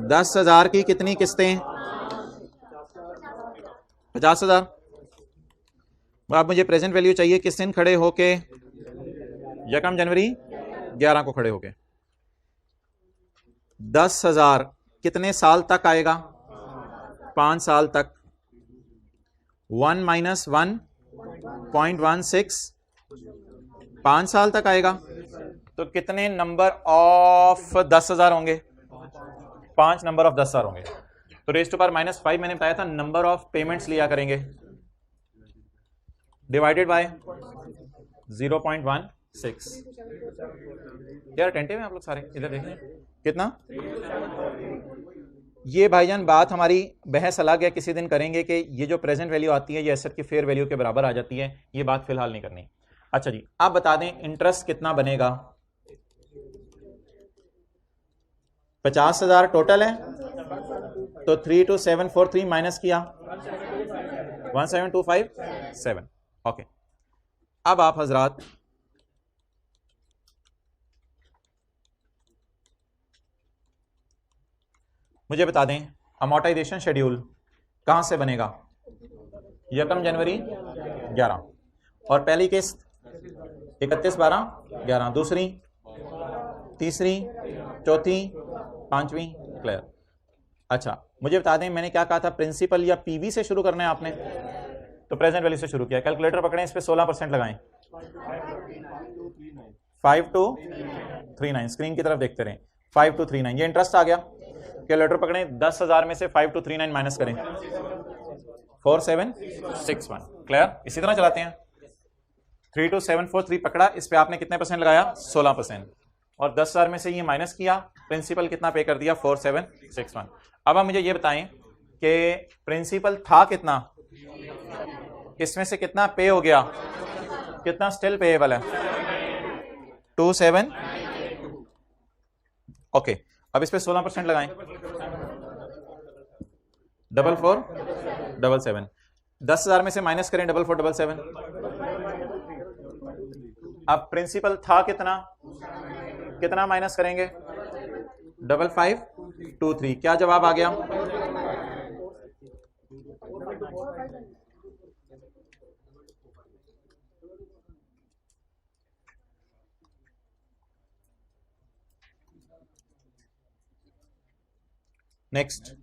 [SPEAKER 1] 10,000 की कितनी किस्तें, 50,000। आप मुझे प्रेजेंट वैल्यू चाहिए किस दिन खड़े होके, यकम जनवरी 11 को खड़े होके। 10,000 कितने साल तक आएगा, 5 साल तक। 1 - 1.16 5 साल तक आएगा, तो कितने नंबर ऑफ 10,000 होंगे, 5 नंबर ऑफ 10,000 होंगे। तो रेज़ टू पावर -5 मैंने बताया था नंबर ऑफ पेमेंट्स लिया करेंगे, डिवाइडेड बाय 0.16। यार अटेंटिव हैं आप लोग सारे, इधर देखें कितना। ये भाईजान बात हमारी बहस अलग है, किसी दिन करेंगे कि ये जो प्रेजेंट वैल्यू आती है ये एसेट की फेयर वैल्यू के बराबर आ जाती है, ये बात फिलहाल नहीं करनी। अच्छा जी, आप बता दें इंटरेस्ट कितना बनेगा। 50,000 टोटल है, तो 32743 माइनस किया 17257। ओके, अब आप हजरात मुझे बता दें अमोर्टाइजेशन शेड्यूल कहां से बनेगा, यकम जनवरी 11, और पहली किस्त 31/12/11, दूसरी, तीसरी, चौथी, पांचवी, क्लियर। अच्छा मुझे बता दें मैंने क्या कहा था, प्रिंसिपल या पीवी से शुरू करना है आपने, तो प्रेजेंट वैल्यू से शुरू किया। कैलकुलेटर पकड़ें, इस पे 16% लगाएं, 5239, स्क्रीन की तरफ देखते रहें, 5239, ये इंटरेस्ट आ गया। कैलकुलेटर पकड़ें, 10,000 में से 5239 माइनस करें, 4761, क्लियर। इसी तरह चलाते हैं, 32743 पकड़ा, इस पे आपने कितने परसेंट लगाया, 16%, और 10,000 में से ये माइनस किया, प्रिंसिपल कितना पे कर दिया, 4761। अब आप मुझे ये बताएं कि प्रिंसिपल था कितना, इसमें से कितना पे हो गया, कितना स्टिल पेएबल है, 27। ओके, अब इस पे 16% लगाएं, 4477, 10,000 में से माइनस करें 4477। अब प्रिंसिपल था कितना, कितना माइनस करेंगे, 5523, क्या जवाब आ गया, नेक्स्ट।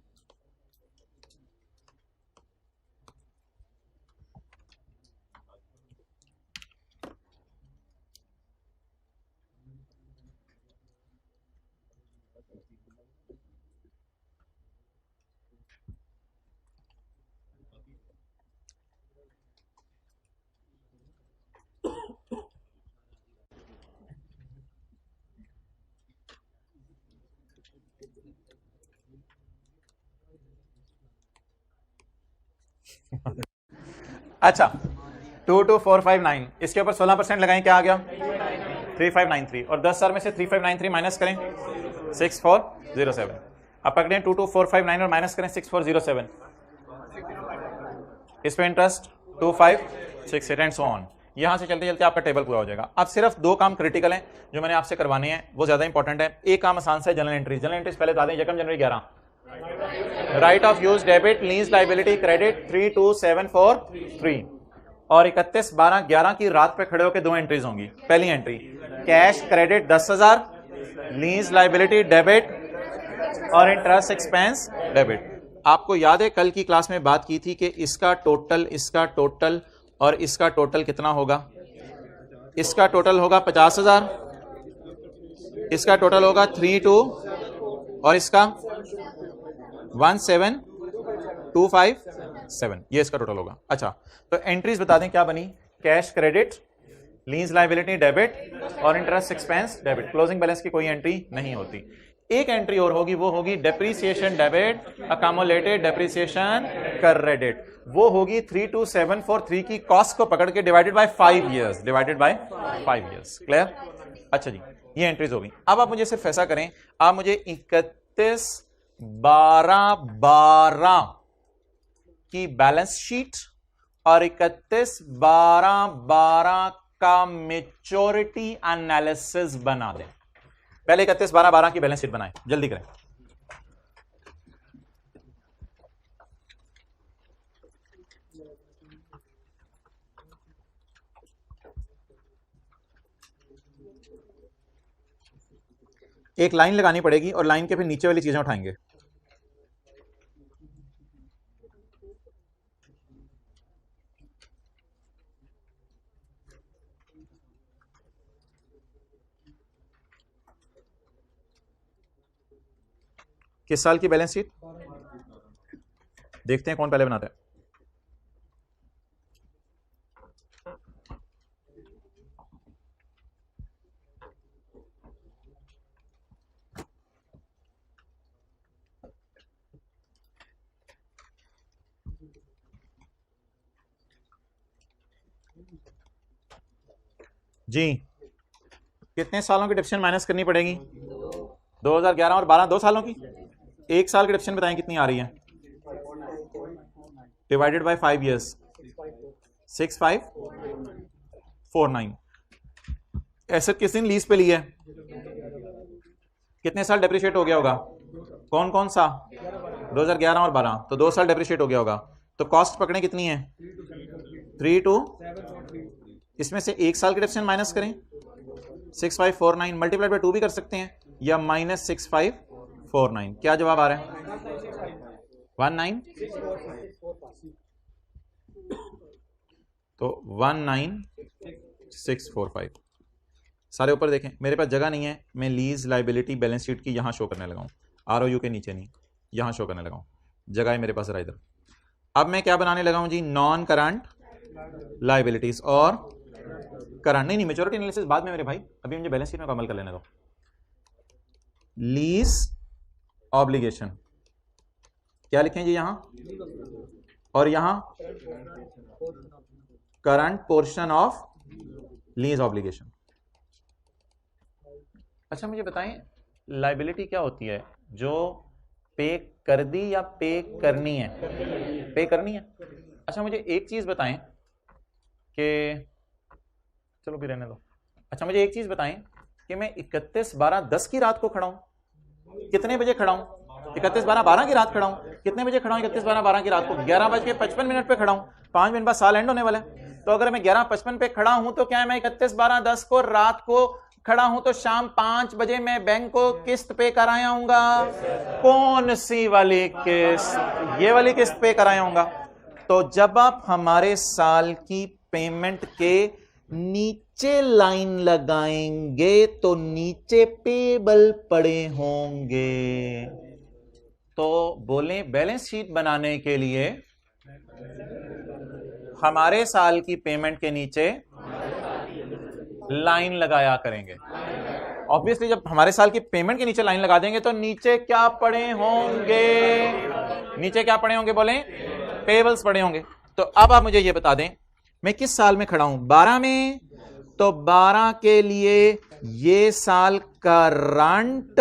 [SPEAKER 1] अच्छा 22459, इसके ऊपर 16% लगाएं, क्या आ गया, 3593, और 10,000 में से 3593 माइनस करें 6407। अब पकड़ें 22459 और माइनस करें 6407, इस पे इंटरेस्ट 2568 एंड सो ऑन। यहां से चलते चलते आपका टेबल पूरा हो जाएगा। अब सिर्फ दो काम क्रिटिकल हैं जो मैंने आपसे करवाने हैं, वो ज्यादा इंपॉर्टेंट है। एक काम आसान सा है, जनरल एंट्रीज। जनरल एंट्रीज पहले बता दें, यकम जनवरी 11 right of use debit lease liability credit 32743 और 31/12/11 की रात पे खड़े होकर दो एंट्रीज होंगी। पहली entry cash credit 10,000, lease liability debit और इंटरेस्ट एक्सपेंस डेबिट। आपको याद है कल की क्लास में बात की थी कि इसका टोटल और इसका टोटल कितना होगा? इसका टोटल होगा 50,000, इसका टोटल होगा 32 और इसका 17,257, ये इसका टोटल होगा। अच्छा, तो एंट्रीज बता दें क्या बनी? Cash credit, lease liability debit और interest expense debit. Closing balance की कोई एंट्री नहीं होती। एक एंट्री और होगी, वो होगी depreciation debit, accumulated depreciation credit. वो होगी 32743 की कॉस्ट को पकड़ के डिवाइडेड बाय 5 इयर्स, क्लियर? अच्छा जी, ये एंट्रीज होगी। अब आप मुझे सिर्फ ऐसा करें, आप मुझे 31/12/12 की बैलेंस शीट और 31/12/12 का मेच्योरिटी एनालिसिस बना दें। पहले 31/12/12 की बैलेंस शीट बनाएं, जल्दी करें। एक लाइन लगानी पड़ेगी और लाइन के फिर नीचे वाली चीजें उठाएंगे। किस साल की बैलेंस शीट? देखते हैं कौन पहले बनाता है। जी, कितने सालों की डिप्शन माइनस करनी पड़ेगी? 2011 और 12, 2 सालों की। एक साल की डिप्शन बताएं कितनी आ रही है? Divided by 5 years, 6549। एसेट किस दिन लीज पे ली है? कितने साल डेप्रिशिएट हो गया होगा? कौन कौन सा? 2011 और 12, तो 2 साल डेप्रिशिएट हो गया होगा। तो कॉस्ट पकड़े कितनी है? 32, इसमें से एक साल की डिप्शन माइनस करें, 6549 मल्टीप्लाइड बाय 2 भी कर सकते हैं, या -6549। क्या जवाब आ रहा है? 19, तो 19645। सारे ऊपर देखें, मेरे पास जगह नहीं है, मैं लीज लाइबिलिटी बैलेंस शीट की यहां शो करने लगाऊं, ROU के नीचे नहीं, यहां शो करने लगाऊं। जगह है मेरे पास इधर। अब मैं क्या बनाने लगाऊं जी? नॉन करंट लाइबिलिटीज और करंट। नहीं, मैच्योरिटी एनालिसिस बाद में मेरे भाई, अभी मुझे बैलेंस शीट में कमल कर लेने दो। लीज ऑब्लिगेशन क्या लिखें जी यहां? और यहां current portion of lease obligation. अच्छा, मुझे बताएं लाइबिलिटी क्या होती है जो पे कर दी या पे करनी है? पे करनी है। अच्छा, मुझे एक चीज बताएं कि चलो भी रहने दो। अच्छा, मुझे एक चीज बताएं कि मैं 31/12/10 की रात को खड़ा हूं, कितने बजे खड़ा हूं? 31/12/12 की रात खड़ा हूं। कितने बजे खड़ा हूं? 31/12/12 की रात को 11:55 पे खड़ा हूं। 5 मिनट बाद साल एंड होने वाला है। तो अगर मैं 11:55 पे खड़ा हूं तो क्या मैं 31/12/10 को रात को खड़ा हूं तो शाम 5 बजे मैं बैंक को किस्त पे कराया हूंगा? कौन सी वाली किस्त? ये वाली किस्त पे कराया हूंगा। तो जब आप हमारे साल की पेमेंट के नीचे लाइन लगाएंगे तो नीचे पेबल पड़े होंगे। तो बोले बैलेंस शीट बनाने के लिए हमारे साल की पेमेंट के नीचे लाइन लगाया करेंगे। ऑब्वियसली जब हमारे साल की पेमेंट के नीचे लाइन लगा देंगे तो नीचे क्या पड़े होंगे? नीचे क्या पड़े होंगे? बोले पेबल्स पड़े होंगे। तो अब आप मुझे ये बता दें मैं किस साल में खड़ा हूं? 12 में। तो 12 के लिए ये साल करंट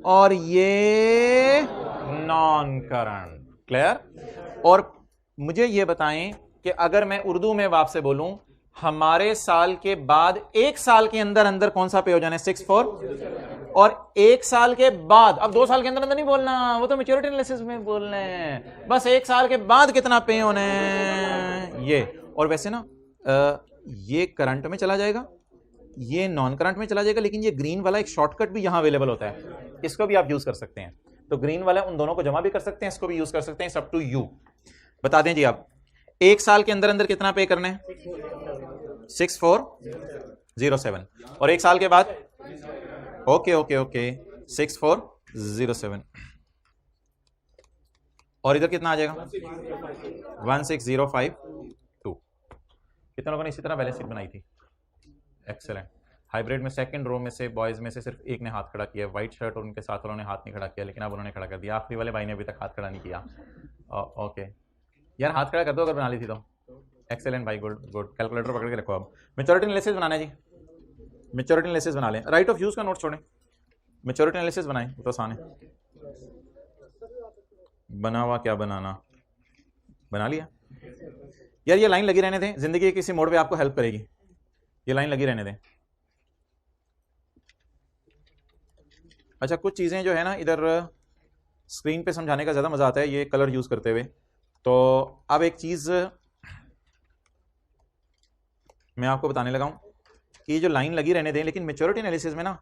[SPEAKER 1] और ये नॉन करंट। क्लियर? और मुझे ये बताएं कि अगर मैं उर्दू में आपसे बोलूं हमारे साल के बाद 1 साल के अंदर अंदर कौन सा पे हो जाना है 64 और 1 साल के बाद, अब 2 साल के अंदर अंदर नहीं बोलना, वो तो मैच्योरिटी एनालिसिस में बोलना है, बस 1 साल के बाद कितना पे होने ये। और वैसे ना ये करंट में चला जाएगा, ये नॉन करंट में चला जाएगा, लेकिन ये ग्रीन वाला एक शॉर्टकट भी यहां अवेलेबल होता है, इसको भी आप यूज कर सकते हैं। तो ग्रीन वाला उन दोनों को जमा भी कर सकते हैं, इसको भी यूज कर सकते हैं, सब टू यू। बता दें जी आप 1 साल के अंदर अंदर कितना पे करना है 6407 और 1 साल के बाद ओके ओके ओके 6407 और इधर कितना आ जाएगा 16052। कितने लोगों ने इसी तरह बैलेंस शीट बनाई थी? एक्सेलेंट। हाइब्रिड में सेकंड रो में से बॉयज में से सिर्फ एक ने हाथ खड़ा किया, व्हाइट शर्ट और उनके साथ वालों ने हाथ नहीं खड़ा किया, लेकिन अब उन्होंने खड़ा कर दिया। आखिरी वाले भाई ने अभी तक हाथ खड़ा नहीं किया। ओके यार हाथ खड़ा कर दो अगर बना ली थी तो। एक्सेलेंट भाई, गुड गुड। कैलकुलेटर पकड़ के रखो। अब मैच्योरिटी एनालिसिस बनाना है जी, मैच्योरिटी एनालिसिस बना लें। राइट ऑफ यूज का नोट छोड़ें, मैच्योरिटी एनालिसिस बनाएं, तो आसान है। बना हुआ क्या बनाना, बना लिया यार। ये लाइन लगी रहने दें, जिंदगी के किसी मोड़ पे आपको हेल्प करेगी, ये लाइन लगी रहने दें। अच्छा कुछ चीजें जो है ना इधर स्क्रीन पे समझाने का ज्यादा मजा आता है ये कलर यूज करते हुए। तो अब एक चीज मैं आपको बताने लगा हूं कि ये जो लाइन लगी रहने दें, लेकिन मैच्योरिटी एनालिसिस में ना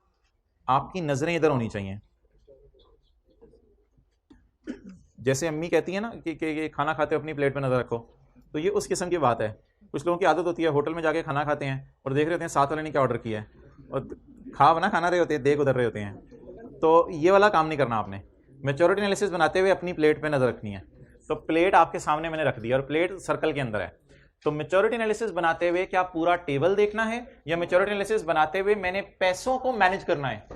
[SPEAKER 1] आपकी नजरें इधर होनी चाहिए। जैसे अम्मी कहती है ना कि खाना खाते हो अपनी प्लेट पे नजर रखो, तो ये उस किस्म की बात है। कुछ लोगों की आदत होती है होटल में जाके खाना खाते हैं और देख रहे होते हैं साथ वाले ने क्या ऑर्डर किया है और खा बना खाना रहे होते हैं, देख उधर रहे होते हैं। तो ये वाला काम नहीं करना आपने। मैच्योरिटी एनालिसिस बनाते हुए अपनी प्लेट पे नजर रखनी है। तो प्लेट आपके सामने मैंने रख दी और प्लेट सर्कल के अंदर है। तो मैच्योरिटी एनालिसिस बनाते हुए क्या पूरा टेबल देखना है या मैच्योरिटी एनालिसिस बनाते हुए मैंने पैसों को मैनेज करना है?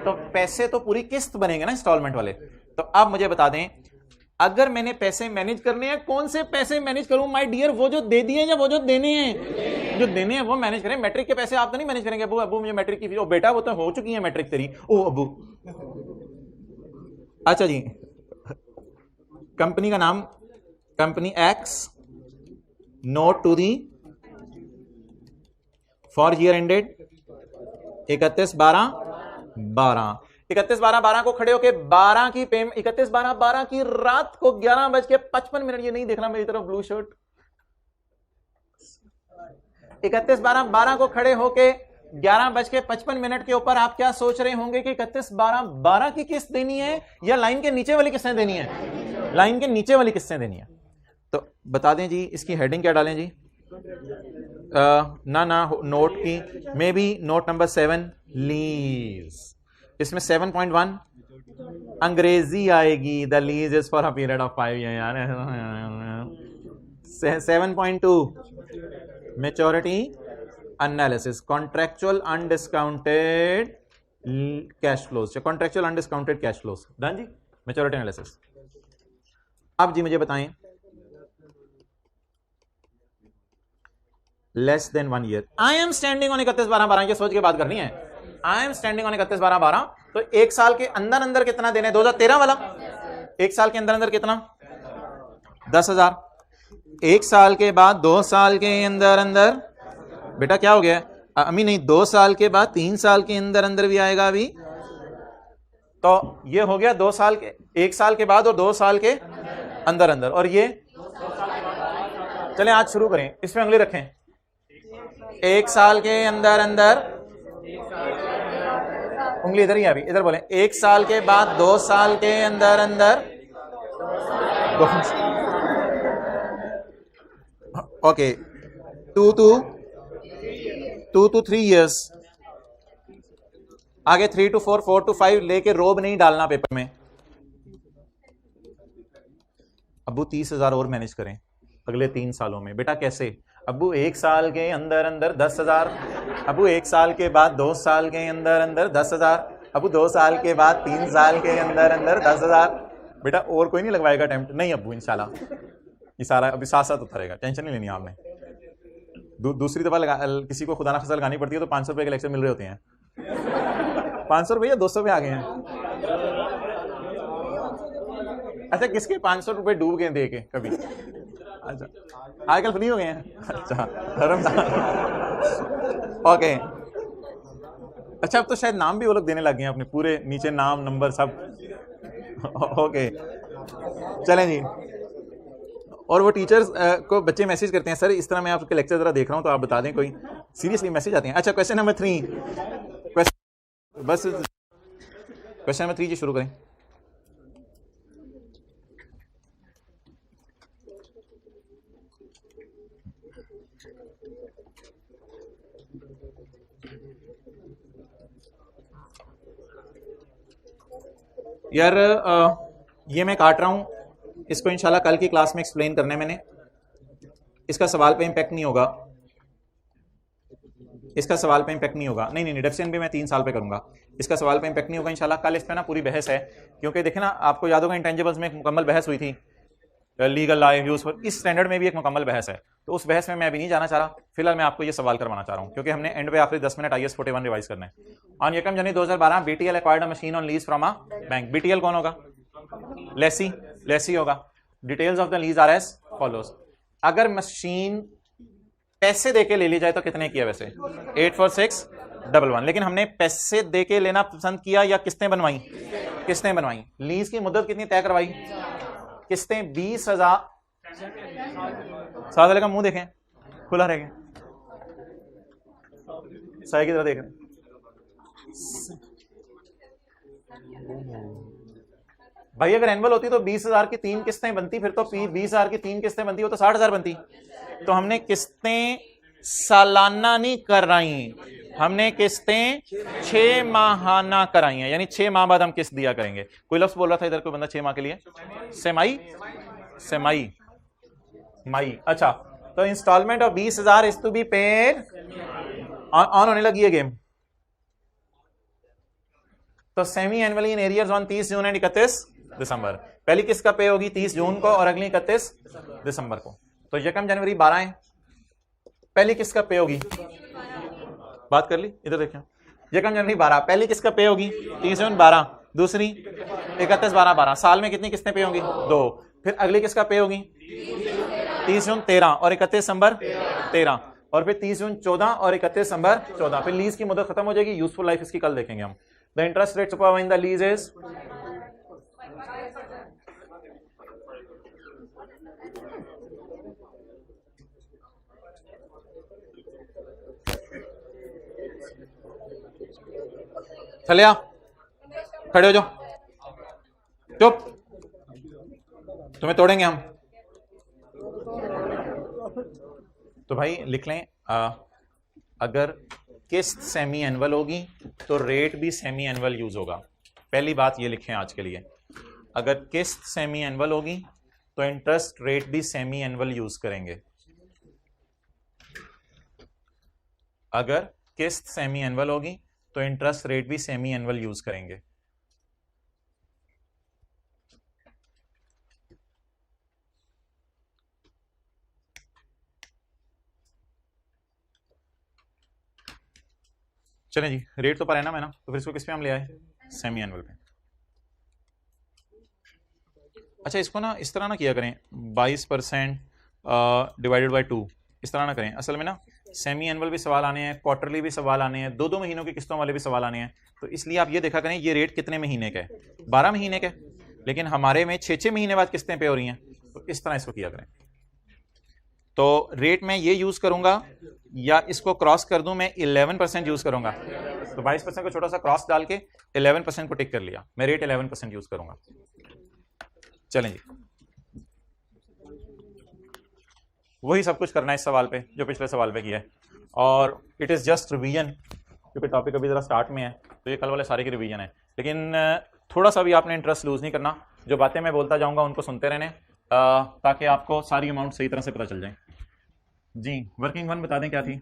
[SPEAKER 1] तो पैसे तो पूरी किस्त बनेंगे ना इंस्टॉलमेंट वाले। तो अब मुझे बता दें अगर मैंने पैसे मैनेज करने हैं, कौन से पैसे मैनेज करूं माय डियर? वो जो दे दिए या वो जो देने हैं? जो देने हैं वो मैनेज करें। मैट्रिक के पैसे आप तो नहीं मैनेज करेंगे। अबू अबू मुझे मैट्रिक की फीस, ओ बेटा वो तो हो चुकी है मैट्रिक तेरी। ओ अबू अच्छा जी, कंपनी का नाम company X, note to the for year ended 31/12/12 को खड़े होके 12 की पेमेंट 31/12/12 की रात को 11:55। ये नहीं देखना मेरी तरफ ब्लू शर्ट। 31/12/12 को खड़े होके 11:55 के ऊपर आप क्या सोच रहे होंगे कि 31/12/12 की किस्त देनी है या लाइन के नीचे वाली किस्तें देनी है? लाइन के नीचे वाली किस्तें देनी है। तो बता दें जी इसकी हेडिंग क्या डालें जी? ना नोट की maybe note number 7 lease. इसमें 7.1 अंग्रेजी आएगी। The lease is for a period of 5 year यार। 7.2 maturity analysis, contractual undiscounted cash flows, contractual undiscounted cash flows. Done जी मैच्योरिटी एनालिसिस। अब जी मुझे बताएं less than 1 year. I am standing on 31/12/12, ये सोच के बात करनी है। I am standing on 31/12/12। तो 1 साल के अंदर अंदर कितना देने? 2013 वाला 1 साल के अंदर अंदर कितना? 10,000। 1 साल के बाद 2 साल के अंदर अंदर बेटा क्या हो गया? अम्मी नहीं, 2 साल के बाद 3 साल के अंदर अंदर भी आएगा अभी। तो ये हो गया 2 साल के, 1 साल के बाद और 2 साल के अंदर अंदर। और ये चलें आज शुरू करें, इसमें उंगली रखें। 1 साल के अंदर अंदर, उंगली इधर ही है अभी, इधर बोलें। 1 साल के बाद 2 साल के अंदर अंदर, ओके 2 to 3 years। आगे 3 to 4, 4 to 5 लेके रोब नहीं डालना पेपर में। अबू 30,000 और मैनेज करें अगले 3 सालों में। बेटा कैसे? अबू 1 साल के अंदर अंदर 10,000। अबू 1 साल के बाद 2 साल के अंदर अंदर 10,000। अबू 2 साल के बाद 3 साल के अंदर अंदर 10,000। बेटा और कोई नहीं लगवाएगा अटेम्प्ट? नहीं अबू इंशाल्लाह ये सारा अभी साथ साथ होता रहेगा, टेंशन नहीं लेनी आपने। दूसरी दफा किसी को खुदा ना खास्ता लगानी पड़ती है तो 500 रुपए के लेक्चर मिल रहे होते हैं। 500 रुपए या 200 रुपए आ गए हैं? अच्छा किसके 500 रुपए डूब गए दे के कभी? अच्छा आजकल फ्री हो गए हैं। अच्छा ओके। अच्छा अब तो शायद नाम भी वो लोग देने लग गए हैं अपने पूरे, नीचे नाम नंबर सब। ओके चलें जी। और वो टीचर्स को बच्चे मैसेज करते हैं, सर इस तरह मैं आपके लेक्चर जरा देख रहा हूँ तो आप बता दें, कोई सीरियसली मैसेज आते हैं। अच्छा क्वेश्चन नंबर 3, बस क्वेश्चन नंबर 3 जी शुरू करें। यार ये मैं काट रहा हूं, इसको इंशाल्लाह कल की क्लास में एक्सप्लेन करने मैंने, इसका सवाल पे इम्पैक्ट नहीं होगा, इसका सवाल पे इम्पैक्ट नहीं होगा। नहीं नहीं डिडक्शन भी मैं 3 साल पे करूंगा, इसका सवाल पे इम्पैक्ट नहीं होगा इंशाल्लाह। कल इस पे ना पूरी बहस है, क्योंकि देखे ना आपको याद होगा इंटेंजिबल्स में एक मुकम्मल बहस हुई थी, लीगल लाइफ यूज फॉर, इस स्टैंडर्ड में भी एक मुकम्मल बहस है, तो उस बहस में मैं अभी नहीं जाना चाह रहा। फिलहाल मैं आपको ये सवाल करवाना चाह रहा हूँ, क्योंकि हमने एंड पे आखिरी 10 मिनट IAS 41 रिवाइज करना है। On 1 January 2012 BTL acquired a machine on lease from a bank. BTL कौन होगा? लेसी होगा। Details of the lease are as follows. अगर मशीन पैसे देके ले ली जाए तो कितने किया? वैसे 84611, लेकिन हमने पैसे देके लेना पसंद किया या किस्तें बनवाई? किस्तें बनवाई। लीज की मुद्दत कितनी तय करवाई? किस्तें 20,000। साथ वाले का मुंह देखें, खुला रह गया, साई की तरह देख रहे। भाई अगर एनुअल होती तो 20,000 की 3 किस्तें बनती, फिर तो 20,000 की 3 किस्तें बनती, वो तो 60,000 बनती। तो हमने किस्तें सालाना नहीं कराई, हमने किस्तें 6 माहाना कराई हैं, यानी 6 माह बाद हम किस्त दिया करेंगे। कोई लफ्ज बोल रहा था इधर कोई बंदा 6 माह के लिए, सेमाई माई। अच्छा तो instalment of 20,000 is to be paid on होने लगी है गेम। तो semi annually in arrears on 30 June and 31 December. पहली किस्त का पे होगी 30 जून को और अगली 31 दिसंबर को। तो 1 जनवरी 12 है, पहली किस्त का पे होगी, बात कर ली इधर देखिए, 1 जनवरी 12 पहली किस्त का पे होगी, 30 जून 12, दूसरी 31 12 12। साल में कितनी किस्तें पे होंगी? 2। फिर अगली किस्त का पे होगी 30 जून 13 और 31 दिसंबर 13, और फिर 30 जून 14 और 31 दिसंबर 14। फिर लीज की मुद्दत खत्म हो जाएगी। यूजफुल लाइफ इसकी कल देखेंगे हम। The interest rate in the lease is चले आ, खड़े हो जाओ, चुप, तुम्हें तोड़ेंगे हम। तो भाई लिख लें, अगर किस्त सेमी एनुअल होगी तो रेट भी सेमी एनुअल यूज होगा। पहली बात ये लिखें आज के लिए, अगर किस्त सेमी एनुअल होगी तो इंटरेस्ट रेट भी सेमी एनुअल यूज करेंगे। अगर किस्त सेमी एनुअल होगी तो इंटरेस्ट रेट भी सेमी एनुअल यूज करेंगे। चलें जी, रेट तो पर है ना मैं ना, तो फिर इसको किस पे हम ले आए? सेमी एनुअल पे। अच्छा इसको ना इस तरह ना किया करें, 22% डिवाइडेड बाई 2, इस तरह ना करें। असल में ना सेमी एनुअल भी सवाल आने हैं, क्वार्टरली भी सवाल आने हैं, 2-2 महीनों की किस्तों वाले भी सवाल आने हैं। तो इसलिए आप ये देखा करें ये रेट कितने महीने का है, 12 महीने का, लेकिन हमारे में 6-6 महीने बाद किस्तें पे हो रही हैं, तो इस तरह इसको किया करें। तो रेट में ये यूज करूंगा या इसको क्रॉस कर दूं, मैं 11% यूज करूंगा। तो 22% को छोटा सा क्रॉस डाल के 11% को टिक कर लिया, मैं रेट 11% यूज करूंगा। चलें जी, वही सब कुछ करना है इस सवाल पे जो पिछले सवाल पे किया है, और इट इज़ जस्ट रिवीजन, क्योंकि टॉपिक अभी ज़रा स्टार्ट में है, तो ये कल वाले सारे की रिवीजन है। लेकिन थोड़ा सा भी आपने इंटरेस्ट लूज नहीं करना, जो बातें मैं बोलता जाऊंगा उनको सुनते रहने, ताकि आपको सारी अमाउंट सही तरह से पता चल जाए। जी वर्किंग वन बता दें क्या थी?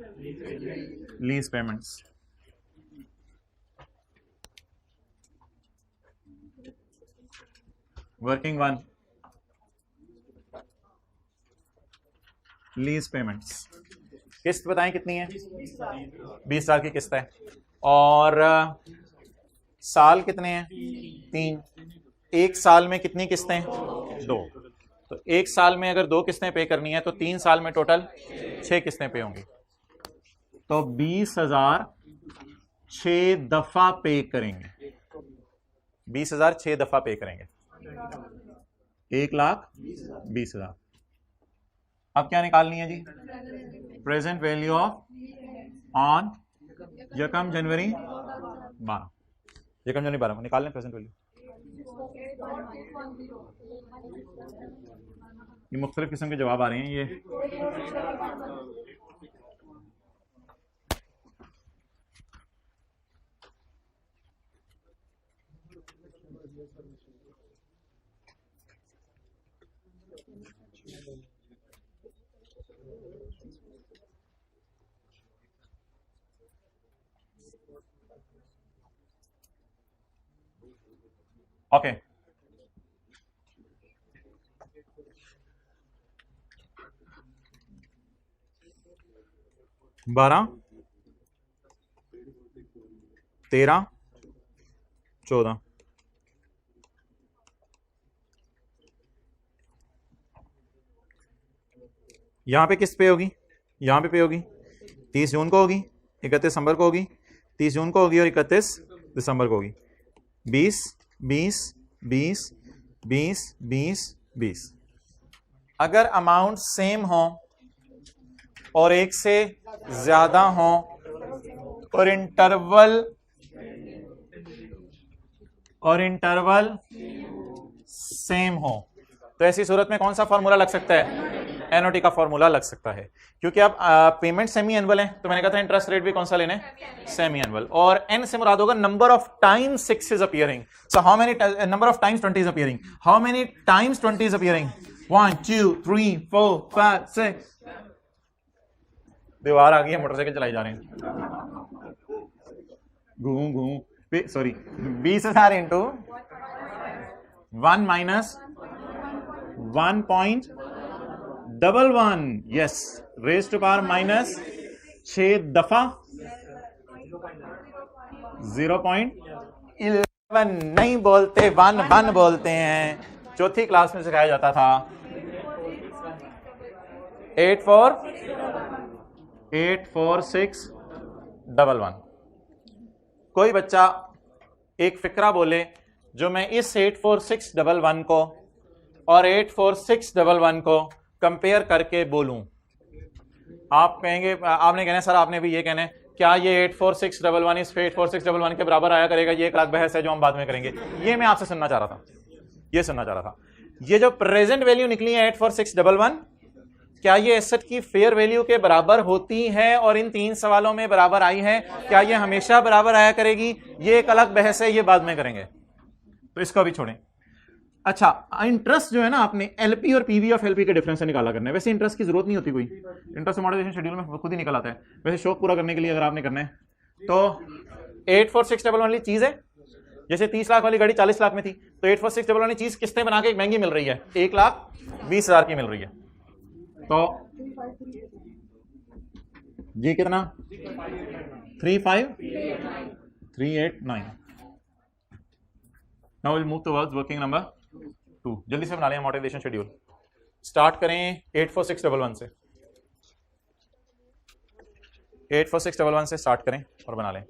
[SPEAKER 1] Lease payments. Working one lease payments. किस्त बताएं कितनी है? 20 साल की किस्त है। और साल कितने हैं? 3। एक साल में कितनी किस्तें? 2। तो एक साल में अगर 2 किस्तें पे करनी है तो 3 साल में टोटल 6 किस्तें पे होंगी। तो 20,000 6 दफा पे करेंगे, 20,000 6 दफा पे करेंगे, 1,20,000। अब क्या निकालनी है जी? प्रेजेंट वैल्यू ऑफ ऑन यकम जनवरी 12, यकम जनवरी 12 निकाल लें प्रेजेंट वैल्यू। ये मुख्तलिफ किस्म के जवाब आ रहे हैं ये। ओके, बारह, 13, 14, यहां पे किस पे होगी? यहां पे होगी 30 जून को होगी, 31 दिसंबर को होगी, 30 जून को होगी और 31 दिसंबर को होगी। 20 20 20 20 20 20। अगर अमाउंट सेम हो और एक से ज्यादा हो और इंटरवल सेम हो तो ऐसी सूरत में कौन सा फॉर्मूला लग सकता है? एनओटी का फॉर्मूला लग सकता है, क्योंकि अब पेमेंट सेमी एनुअल है तो मैंने कहा था इंटरेस्ट रेट भी कौन सा लेना है? Semi annual. और एन से मुराद होगा number of times 6 is appearing. So how many number of times 20 is appearing? How many times 20 is appearing? 1 2 3 4 5 6। दीवार आ गई है, मोटरसाइकिल चलाई जा रहे हैं। घूम घूम sorry 20,000 into 1 minus 1.11 yes raise to power minus 6 दफा 0.11 नहीं बोलते, 1 बोलते हैं। चौथी क्लास में सिखाया जाता था। 84611। कोई बच्चा एक फिक्रा बोले जो मैं इस 84611 को और 84611 को कंपेयर करके बोलूं। आप कहेंगे, आपने कहना सर आपने भी ये कहना है क्या ये 84611 इस 84611 के बराबर आया करेगा? ये एक अलग बहस है जो हम बाद में करेंगे। ये मैं आपसे सुनना चाह रहा था, ये सुनना चाह रहा था। ये जो प्रेजेंट वैल्यू निकली है 84611, क्या ये एसेट की फेयर वैल्यू के बराबर होती है? और इन 3 सवालों में बराबर आई है, क्या ये हमेशा बराबर आया करेगी? ये एक अलग बहस है, ये बाद में करेंगे, तो इसको भी छोड़ें। अच्छा, इंटरेस्ट जो है ना, आपने एलपी और पीवी ऑफ एलपी के डिफरेंस से निकाला करना है। वैसे इंटरेस्ट की जरूरत नहीं होती कोई, इंटरेस्ट मॉडरेशन शेड्यूल में खुद ही निकल आता है। वैसे शौक पूरा करने के लिए अगर आपने करना है तो 84611 वाली चीज है, जैसे 30 लाख वाली गाड़ी 40 लाख में थी, तो 84611 वाली चीज किस्तें बना के एक महंगी मिल रही है, 1,20,000 की मिल रही है। तो ये कितना? 35389। Now will move towards working number 2। जल्दी से बना लें अमोर्टाइजेशन शेड्यूल। स्टार्ट करें 84611 से, 84611 से स्टार्ट करें और बना लें।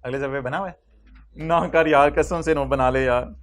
[SPEAKER 1] अगले दफे बना हुआ है ना कर यार, कसम से नो बना ले यार।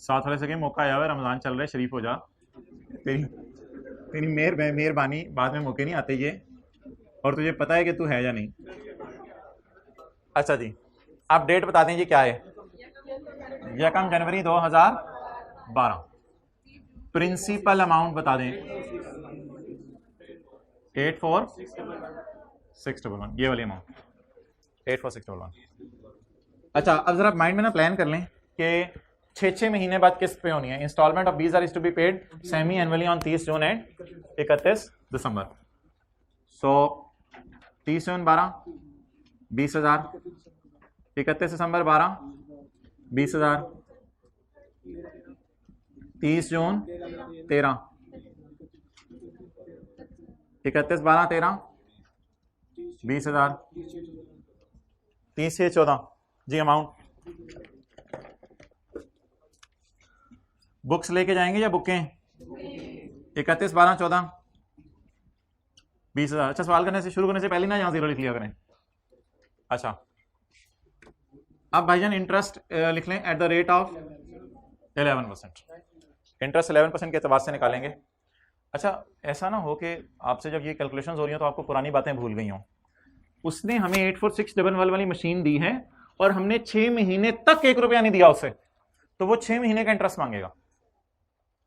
[SPEAKER 1] साथ वाले से मौका आया हुआ, रमजान चल रहा है, शरीफ हो जा। तेरी मेहरबानी, बाद में मौके नहीं आते ये, और तुझे पता है कि तू है या नहीं। अच्छा जी, आप डेट बता दें, ये क्या है? यकम जनवरी 2012। प्रिंसिपल अमाउंट बता दें। 84611, ये वाली अमाउंट 84611। अच्छा, अब जरा माइंड में ना प्लान कर लें कि 6 महीने बाद किस्त पे होनी है। Instalment of 20,000 is to be paid semi annually on 30 June and 31 December. So 30 June 12 20,000, 31 December 12 20,000, 30 June 13, 31 12 13 20,000, 30 से 14 जी अमाउंट। बुक्स लेके जाएंगे या बुकें? 31 12 14 20,000। अच्छा, सवाल करने से शुरू करने से पहले ना यहाँ जीरो लिख लिया करें। अच्छा, अब भाईजान इंटरेस्ट लिख लें at the rate of 11%। Interest 11% के एतबार से निकालेंगे। अच्छा, ऐसा ना हो कि आपसे जब ये कैलकुलेशंस हो रही हो तो आपको पुरानी बातें भूल गई हों। उसने हमें 84611 वाली मशीन दी है और हमने 6 महीने तक 1 रुपया नहीं दिया उसे, तो वो 6 महीने का इंटरेस्ट मांगेगा।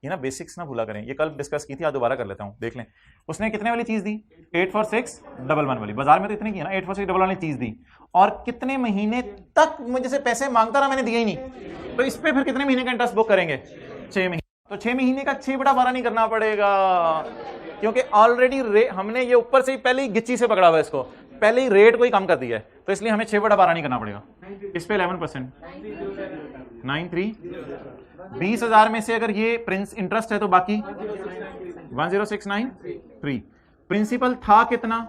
[SPEAKER 1] ये ना बेसिक्स ना भूला करें, ये कल डिस्कस की थी, आज दोबारा कर लेता हूं, देख लें। उसने कितने वाली चीज दी? 84611 वाली। बाजार में तो इतनी की ना, 84611 वाली चीज दी और कितने महीने तक मुझे से पैसे मांगता रहा, मैंने दिए ही नहीं। तो इस पे फिर कितने महीने का इंटरेस्ट बुक करेंगे? 6 महीने। तो 6 महीने का 6/12 नहीं करना पड़ेगा, क्योंकि ऑलरेडी हमने ये ऊपर से ही पहले ही गिच्ची से पकड़ा हुआ है, इसको पहले ही रेट को ही कम कर दिया है, तो इसलिए हमें 6/12 नहीं करना पड़ेगा। इस पे 11% 93। 20,000 में से अगर ये इंटरेस्ट है तो बाकी 10693। प्रिंसिपल था कितना?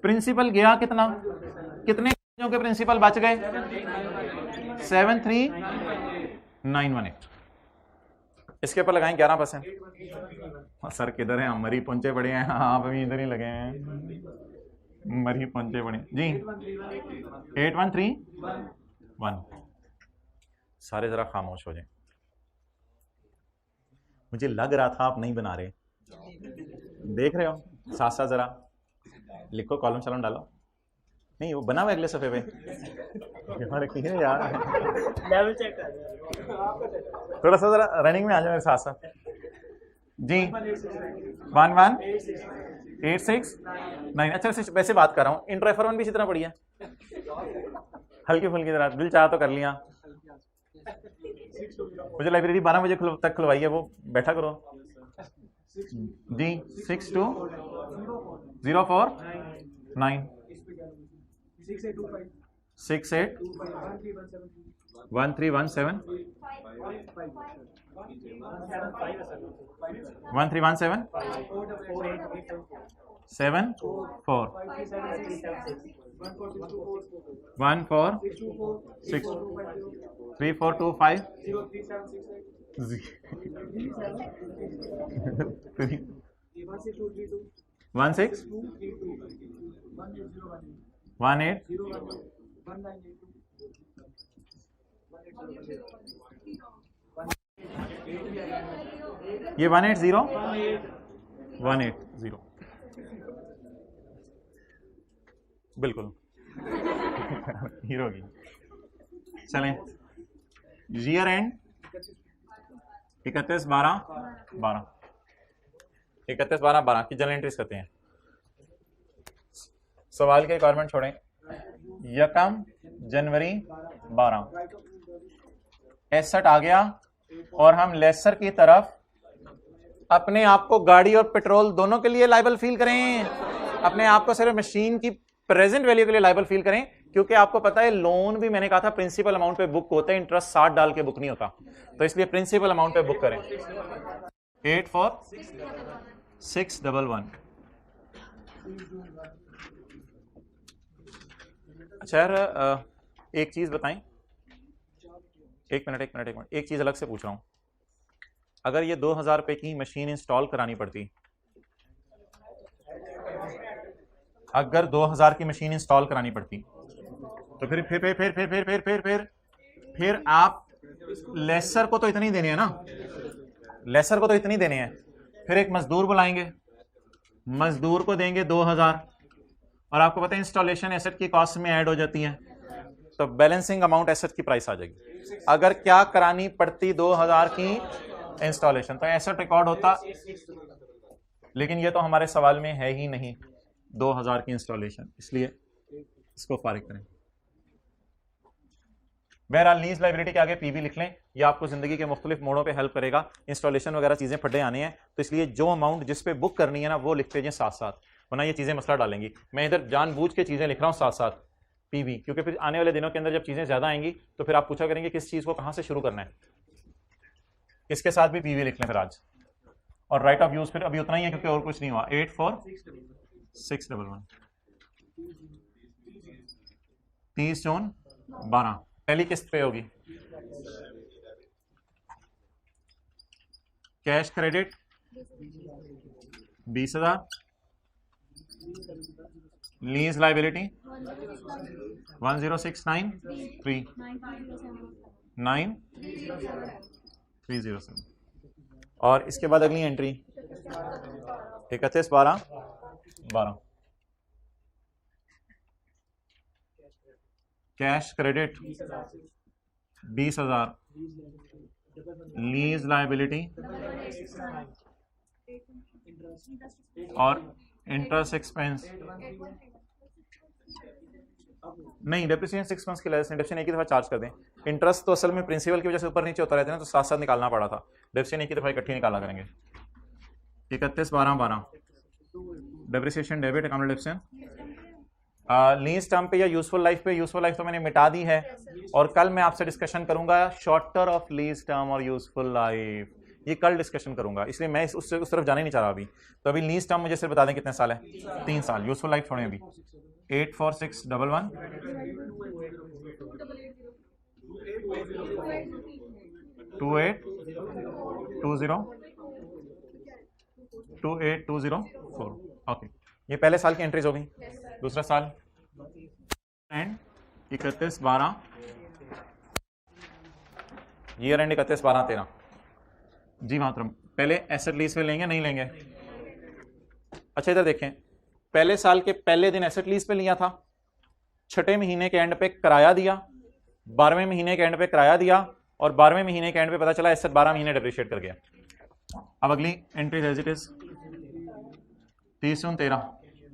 [SPEAKER 1] प्रिंसिपल गया कितना? कितने के प्रिंसिपल बच गए? 73918। इसके ऊपर लगाएं 11%। सर किधर है? हम मरी पहुंचे पड़े हैं। हाँ, आप अभी इधर ही लगे हैं, मरी पहुंचे पड़े जी। 8131। सारे जरा खामोश हो जाए। मुझे लग रहा था आप नहीं बना रहे, देख रहे हो? साथ साथ जरा लिखो, कॉलम शालम डालो। नहीं, वो बना हुआ अगले सफे पे यार। लेवल चेक कर, थोड़ा सा जरा रनिंग में आ जाओ मेरे साथ साथ जी। 11869। अच्छा, वैसे बात कर रहा हूँ, इंट्रो F1 भी इसी तरह पड़ी है, हल्की फुल्की जरा, दिल चाह तो कर लिया। मुझे लाइब्रेरी 12 बजे तक खुलवाई है, वो बैठा करो जी। 6204 68 1317 1317 74 146 3425 16 18 ये 180 बिल्कुल हीरो की। चलें, ईयर एंड 31/12/12 31/12/12 की जनरल एंट्रीज करते हैं। सवाल के रिक्वायरमेंट छोड़ें। 1 जनवरी 12 एसेट आ गया और हम लेसर की तरफ अपने आप को गाड़ी और पेट्रोल दोनों के लिए लायबल फील करें, अपने आप को सिर्फ मशीन की प्रेजेंट वैल्यू के लिए लायबल फील करें, क्योंकि आपको पता है लोन भी मैंने कहा था प्रिंसिपल अमाउंट पे बुक होता है, इंटरेस्ट 60 डाल के बुक नहीं होता, तो इसलिए प्रिंसिपल अमाउंट पे बुक करें। 84611। अच्छा यार, एक चीज बताएं, एक मिनट एक चीज अलग से पूछ रहा हूं। अगर ये 2000 रुपए की मशीन इंस्टॉल करानी पड़ती, अगर 2000 की मशीन इंस्टॉल करानी पड़ती, तो फिर आप लेसर को तो इतनी देनी है ना, लेसर को तो इतनी देनी है, फिर एक मजदूर बुलाएंगे, मजदूर को देंगे 2000, और आपको पता है इंस्टॉलेशन एसेट की कॉस्ट में ऐड हो जाती है, तो बैलेंसिंग अमाउंट एसेट की प्राइस आ जाएगी। अगर क्या करानी पड़ती 2000 की इंस्टॉलेशन, तो एसेट रिकॉर्ड होता लेकिन ये तो हमारे सवाल में है ही नहीं 2000 की इंस्टॉलेशन, इसलिए इसको फारिग करें। बहरहाल लीज लाइबिलिटी के आगे पीवी लिख लें, यह आपको जिंदगी के मुख्तलिफ मोड़ों पे हेल्प करेगा। इंस्टॉलेशन वगैरह चीज़ें फटे आने हैं, तो इसलिए जो अमाउंट जिस पे बुक करनी है ना वो लिखते जाएं साथ साथ, वरना ये चीज़ें मसला डालेंगी। मैं इधर जानबूझ के चीज़ें लिख रहा हूँ साथ साथ पीवी, क्योंकि फिर आने वाले दिनों के अंदर जब चीज़ें ज़्यादा आएंगी तो फिर आप पूछा करेंगे किस चीज़ को कहाँ से शुरू करना है। इसके साथ भी पीवी लिख लें फिर आज। और राइट ऑफ यूज़ फिर अभी उतना ही है क्योंकि और कुछ नहीं हुआ। 84611 30 जून 12 पहली किस्त पे होगी। कैश क्रेडिट 20,000, लीज लाइबिलिटी 10693 और इसके बाद अगली entry 31/12/12 cash credit 20,000, lease liability और इंटरेस्ट एक्सपेंस नहीं, डेप्रिसिएशन 6 मंथ्स की डेप्रिसिएशन एक ही दफा चार्ज कर दें। इंटरेस्ट तो असल में प्रिंसिपल की वजह से ऊपर नीचे होता रहता है ना, तो साथ साथ निकालना पड़ा था। डेप्रिसिएशन एक ही दफा इकट्ठी निकाला करेंगे। 31/12/12 depreciation debit account depreciation lease term पे या यूजफुल लाइफ पे। यूजफुल लाइफ तो मैंने मिटा दी है और कल मैं आपसे डिस्कशन करूंगा शॉर्टर ऑफ लीज टर्म और यूजफुल लाइफ, ये कल डिस्कशन करूंगा, इसलिए मैं उस तरफ जाने नहीं चाह रहा अभी। तो अभी लीज टर्म मुझे सिर्फ बता दें कितने साल है, 3 साल। यूजफुल लाइफ छोड़ें अभी। 84611 2820 ओके, ये पहले साल की एंट्रीज हो गई। दूसरा साल एंड 31/12 ईयर एंड 31/12/13 जी मातरम। पहले एसेट लीज पे लेंगे नहीं लेंगे? अच्छा इधर देखें, पहले साल के पहले दिन एसेट लीज पे लिया था, छठे महीने के एंड पे किराया दिया, 12वें महीने के एंड पे किराया दिया और 12वें महीने के एंड पे पता चला एसेट 12 महीने डेप्रिशिएट कर गया। अब अगली एंट्री एज इट इज 30/13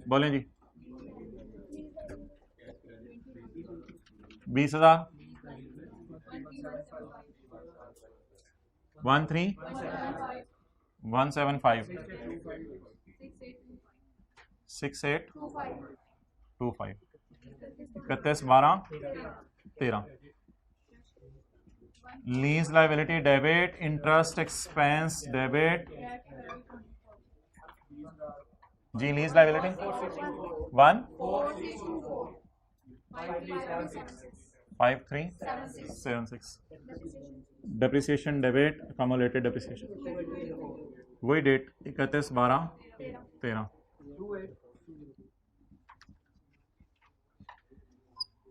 [SPEAKER 1] बोलें जी। 20,000 13,175 6825 31/12/13 lease liability debit, interest expense debit जी। Lease liability 15376 depreciation debit accumulated depreciation वही डेट 31/12/13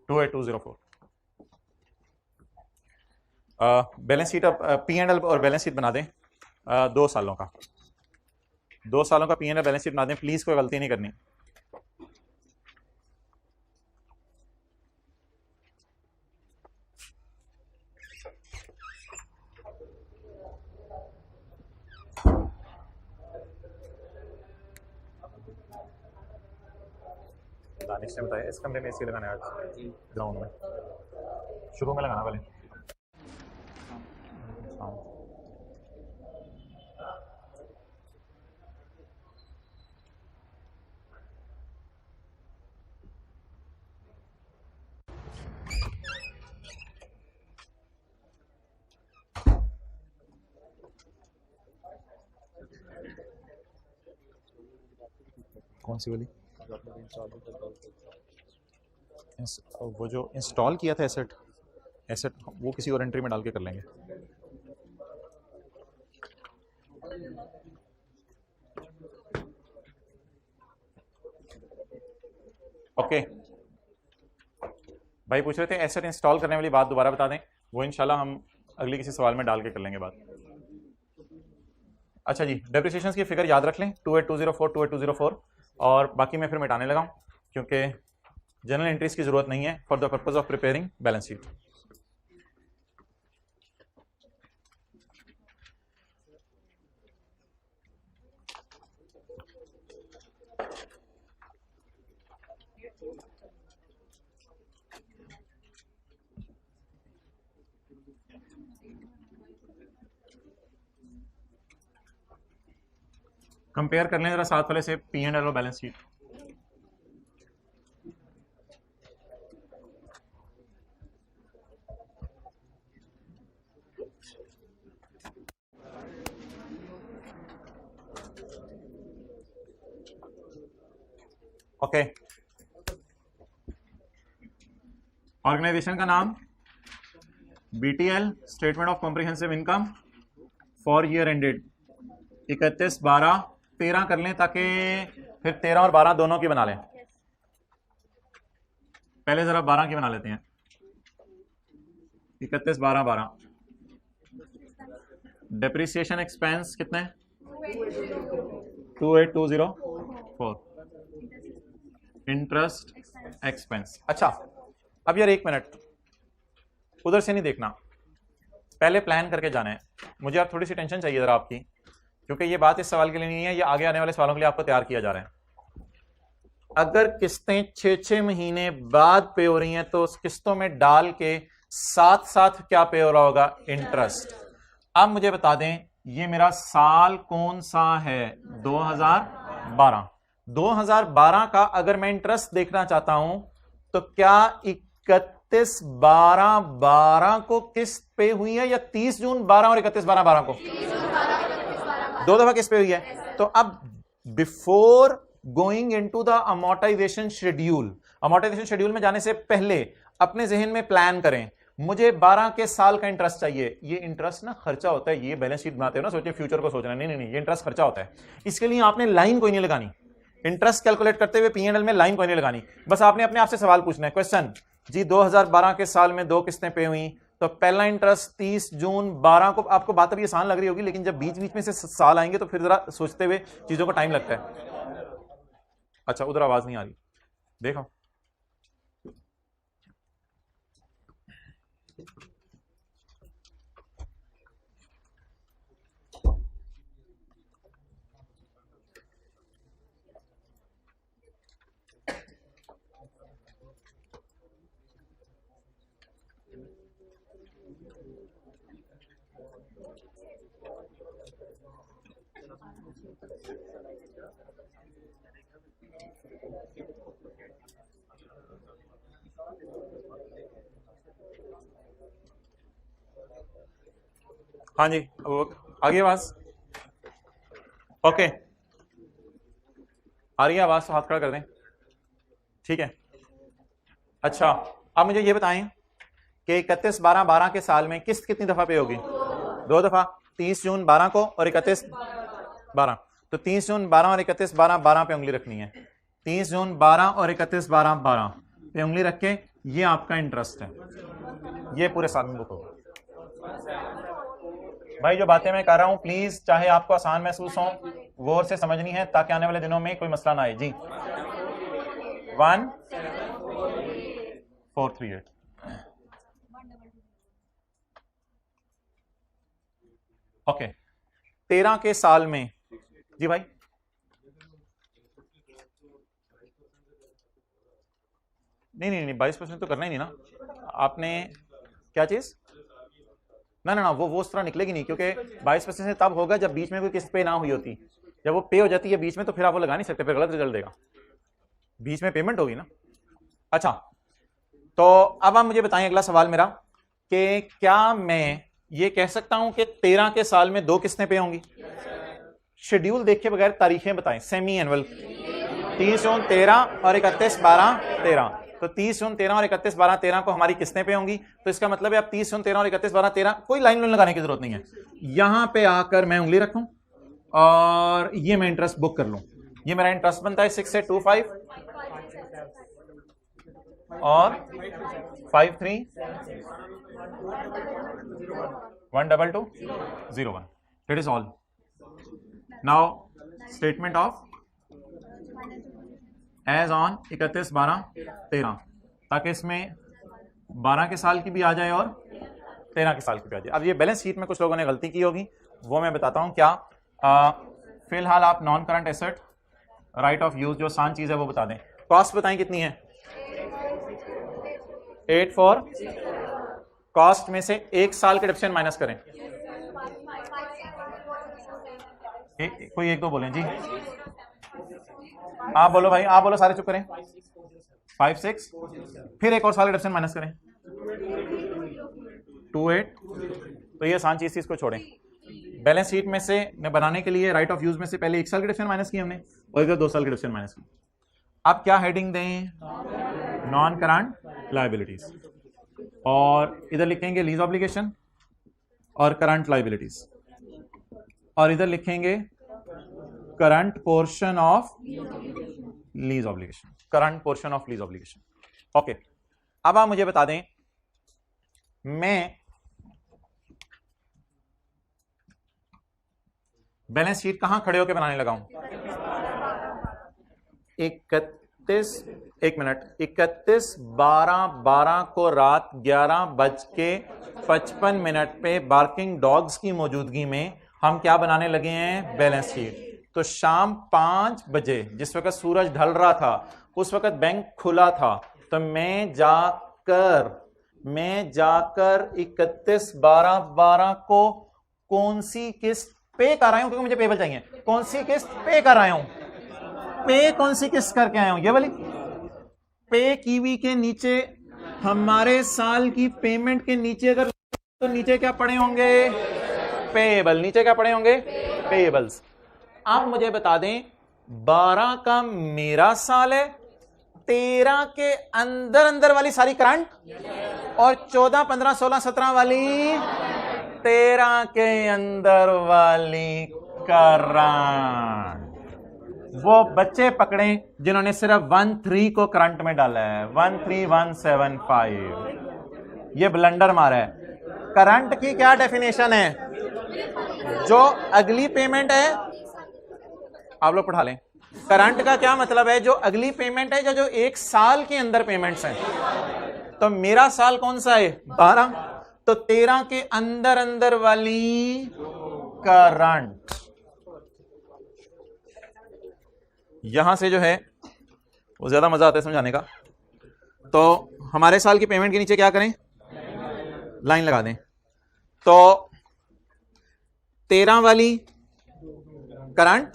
[SPEAKER 1] 28204 बैलेंस शीट। अब P&L और बैलेंस शीट बना दें 2 सालों का। 2 सालों का P&L बैलेंस शीट बना दें, प्लीज कोई गलती नहीं करनी। दानिश ने बताया इस कमरे में एसी लगाना है आज ग्राउंड में, शुरू में लगाना पहले। कौन सी वाली? वो जो इंस्टॉल किया था एसेट वो किसी और एंट्री में डाल के कर लेंगे। ओके भाई पूछ रहे थे एसेट इंस्टॉल करने वाली बात दोबारा बता दें, वो इंशाल्लाह हम अगली किसी सवाल में डाल के कर लेंगे बात। अच्छा जी, डेप्रिसिएशन की फिगर याद रख लें 28204 और बाकी मैं फिर मिटाने लगा हूं क्योंकि जनरल एंट्रीज की जरूरत नहीं है for the purpose of preparing balance sheet. Compare कर लें जरा साथ वाले से पी एंड एल और बैलेंस शीट। ओके, ऑर्गेनाइजेशन का नाम BTL, statement of comprehensive income for year ended 31/12/13 कर लें, ताकि फिर 13 और 12 दोनों की बना लें। पहले जरा 12 की बना लेते हैं। 31/12/12 डेप्रिसिएशन एक्सपेंस कितने? 28204। Interest expense. अच्छा, अब यार एक मिनट, उधर से नहीं देखना, पहले प्लान करके जाना है। मुझे आप थोड़ी सी टेंशन चाहिए जरा आपकी, क्योंकि ये बात इस सवाल के लिए नहीं है, ये आगे आने वाले सवालों के लिए आपको तैयार किया जा रहा है। अगर किस्तें 6-6 महीने बाद पे हो रही हैं तो उस किस्तों में डाल के साथ साथ क्या पे हो रहा होगा? इंटरेस्ट। अब मुझे बता दें ये मेरा साल कौन सा है? 2012। 2012 का अगर मैं इंटरेस्ट देखना चाहता हूं तो क्या 31/12/12 को किस्त पे हुई है या 30 जून 12 और 31/12/12 को? दो दफा किस्त पे हुई है। तो अब before going into the amortisation schedule, amortisation schedule में जाने से पहले अपने जहन में प्लान करें, मुझे 12 के साल का इंटरेस्ट चाहिए। ये इंटरेस्ट ना खर्चा होता है, ये बैलेंस शीट बनाते हो ना, सोचिए फ्यूचर को सोचना, नहीं नहीं नहीं, ये इंटरेस्ट खर्चा होता है। इसके लिए आपने लाइन कोई नहीं लगानी, इंटरेस्ट कैलकुलेट करते हुए पीएनएल में लाइन कोई नहीं लगानी, बस आपने अपने आप से सवाल पूछना है। क्वेश्चन जी, 2012 के साल में 2 किस्तें पे हुई, तो पहला इंटरेस्ट 30 जून 12 को। आपको बात अभी आसान लग रही होगी, लेकिन जब बीच बीच में से साल आएंगे तो फिर जरा सोचते हुए चीजों को टाइम लगता है। अच्छा, उधर आवाज नहीं आ रही, देखो। हाँ जी, आगे आवाज ओके आ रही है? आवाज तो हाथ खड़ा कर दें, ठीक है। अच्छा, अब मुझे ये बताएं कि 31/12/12 के साल में किस्त कितनी दफा पे होगी? 2 दफा, 30 जून 12 को और 31/12। तो 30 जून 12 और 31/12/12 पे उंगली रखनी है। 30 जून 12 और 31/12/12 पे उंगली रख के ये आपका इंटरेस्ट है, ये पूरे साल में बुक होगा। भाई जो बातें मैं कर रहा हूं प्लीज, चाहे आपको आसान महसूस हो, गौर से समझनी है ताकि आने वाले दिनों में कोई मसला ना आए जी। 1438 ओके। 13 के साल में जी भाई, नहीं नहीं नहीं 22% तो करना ही नहीं ना आपने। क्या चीज? ना ना ना, वो उस तरह निकलेगी नहीं, क्योंकि 22% से तब होगा जब बीच में कोई किस्त पे ना हुई होती। जब वो पे हो जाती है बीच में तो फिर आप वो लगा नहीं सकते, फिर गलत रिजल्ट देगा। बीच में पेमेंट होगी ना। अच्छा, तो अब आप मुझे बताएं, अगला सवाल मेरा, कि क्या मैं ये कह सकता हूं कि 13 के साल में 2 किस्तें पे होंगी? शेड्यूल देखे बगैर तारीखें बताएं। सेमी एनुअल 30 जून 13 और 31/12/13, तो 30 जून 13 और 31/12/13 को हमारी किस्तें पे होंगी। तो इसका मतलब है अब 30 जून 13 और 31/12/13 कोई लाइन लगाने की जरूरत नहीं है, यहां पे आकर मैं उंगली रखूं और ये मैं इंटरेस्ट बुक कर लूं। ये मेरा इंटरेस्ट बनता है 6825 और 531221। That is all. Now statement of as on 31/12/13, ताकि इसमें 12 के साल की भी आ जाए और 13 के साल की भी आ जाए। अब ये बैलेंस शीट में कुछ लोगों ने गलती की होगी, वो मैं बताता हूं क्या। फिलहाल आप non current asset, right of use, जो आसान चीज है वो बता दें। कॉस्ट बताएं कितनी है? 8 फॉर कॉस्ट में से 1 साल के डिप्रेशन माइनस करें। कोई एक दो बोलें जी, आप बोलो भाई, आप बोलो, सारे चुप करें। 5 6, फिर एक और साल के डिप्रेशन माइनस करें 2 8। तो ये आसान चीज थी, इसको छोड़ें। बैलेंस शीट में से बनाने के लिए राइट ऑफ यूज में से पहले 1 साल के डिप्रेशन माइनस किया हमने और इधर 2 साल के डिप्रेशन माइनस की। अब क्या हेडिंग दें? नॉन करंट लायबिलिटीज, और इधर लिखेंगे लीज ऑब्लिगेशन और करंट लायबिलिटीज, और इधर लिखेंगे current portion of lease obligation, current portion of lease obligation. Okay, अब आप मुझे बता दें, मैं बैलेंस शीट कहां खड़े होकर बनाने लगा हूं? 31/12 को रात 11:55 पे बार्किंग डॉग्स की मौजूदगी में हम क्या बनाने लगे हैं? Balance sheet. तो शाम 5 बजे जिस वक्त सूरज ढल रहा था उस वक्त बैंक खुला था, तो मैं जाकर 31/12 को कौन सी किस्त पे कर आया हूं? क्योंकि मुझे पेबल चाहिए। कौन सी किस्त पे कर आया हूं? पे कौन सी किस्त करके आया हूं? ये वाली पे कीवी के नीचे हमारे साल की पेमेंट के नीचे अगर तो नीचे क्या पड़े होंगे? पेबल। नीचे क्या पड़े होंगे? पेबल्स। आप मुझे बता दें, 12 का मेरा साल है, 13 के अंदर वाली सारी करंट, और 14 15 16 17 वाली 13 के अंदर वाली करंट। वो बच्चे पकड़े जिन्होंने सिर्फ 1-3 को करंट में डाला है, 13175। ये ब्लंडर मारा है। करंट की क्या डेफिनेशन है? जो अगली पेमेंट है, आप लोग पढ़ा लें। करंट का क्या मतलब है? जो अगली पेमेंट है, जो 1 साल के अंदर पेमेंट्स हैं। तो मेरा साल कौन सा है? 12। तो 13 के अंदर वाली करंट। यहां से जो है वो ज्यादा मजा आता है समझाने का। तो हमारे साल की पेमेंट के नीचे क्या करें? लाइन लगा दें। तो 13 वाली करंट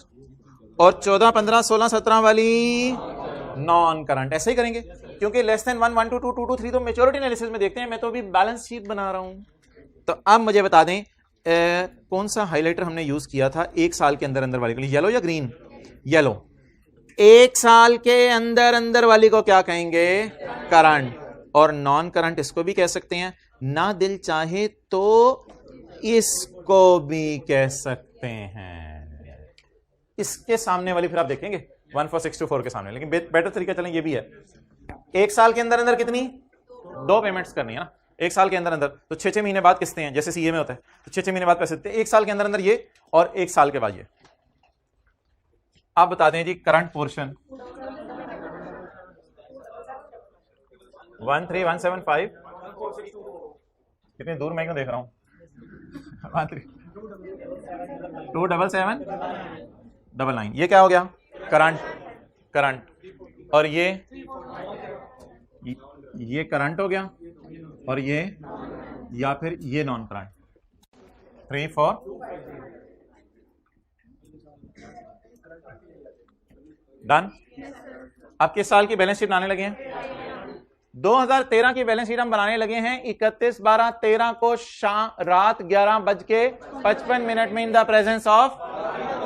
[SPEAKER 1] और 14 15 16 17 वाली नॉन करंट। ऐसे ही करेंगे, क्योंकि लेस देन 1 1 2 2 2 2 3 तो मेच्योरिटी एनालिसिस में देखते हैं। मैं तो अभी बैलेंस शीट बना रहा हूं। तो अब मुझे बता दें, कौन सा हाइलाइटर हमने यूज किया था 1 साल के अंदर वाले के लिए? येलो या ग्रीन? येलो। 1 साल के अंदर वाली को क्या कहेंगे? करंट। और नॉन करंट इसको भी कह सकते हैं, ना दिल चाहे तो इसको भी कह सकते हैं। इसके सामने वाली फिर आप देखेंगे 14624 के सामने, लेकिन बेटर तरीका चलें ये भी है। 1 साल के अंदर कितनी? 2 पेमेंट्स करनी है ना 1 साल के अंदर। तो 6-6 महीने बाद किस्तें हैं, जैसे सीए में होता है। तो 6-6 महीने बाद पैसे देते हैं। 1 साल के अंदर ये और 1 साल के बाद ये। आप बता दें जी, करंट पोर्शन 13175। कितनी दूर मैं क्यों देख रहा हूं? 27799। ये क्या हो गया? करंट। और ये करंट हो गया, और ये या फिर ये नॉन करंट। 3 4 डन। अब किस साल की बैलेंस शीट बनाने लगे हैं? 2013 की बैलेंस शीट हम बनाने लगे हैं 31/12/13 को रात 11:55 में in the presence of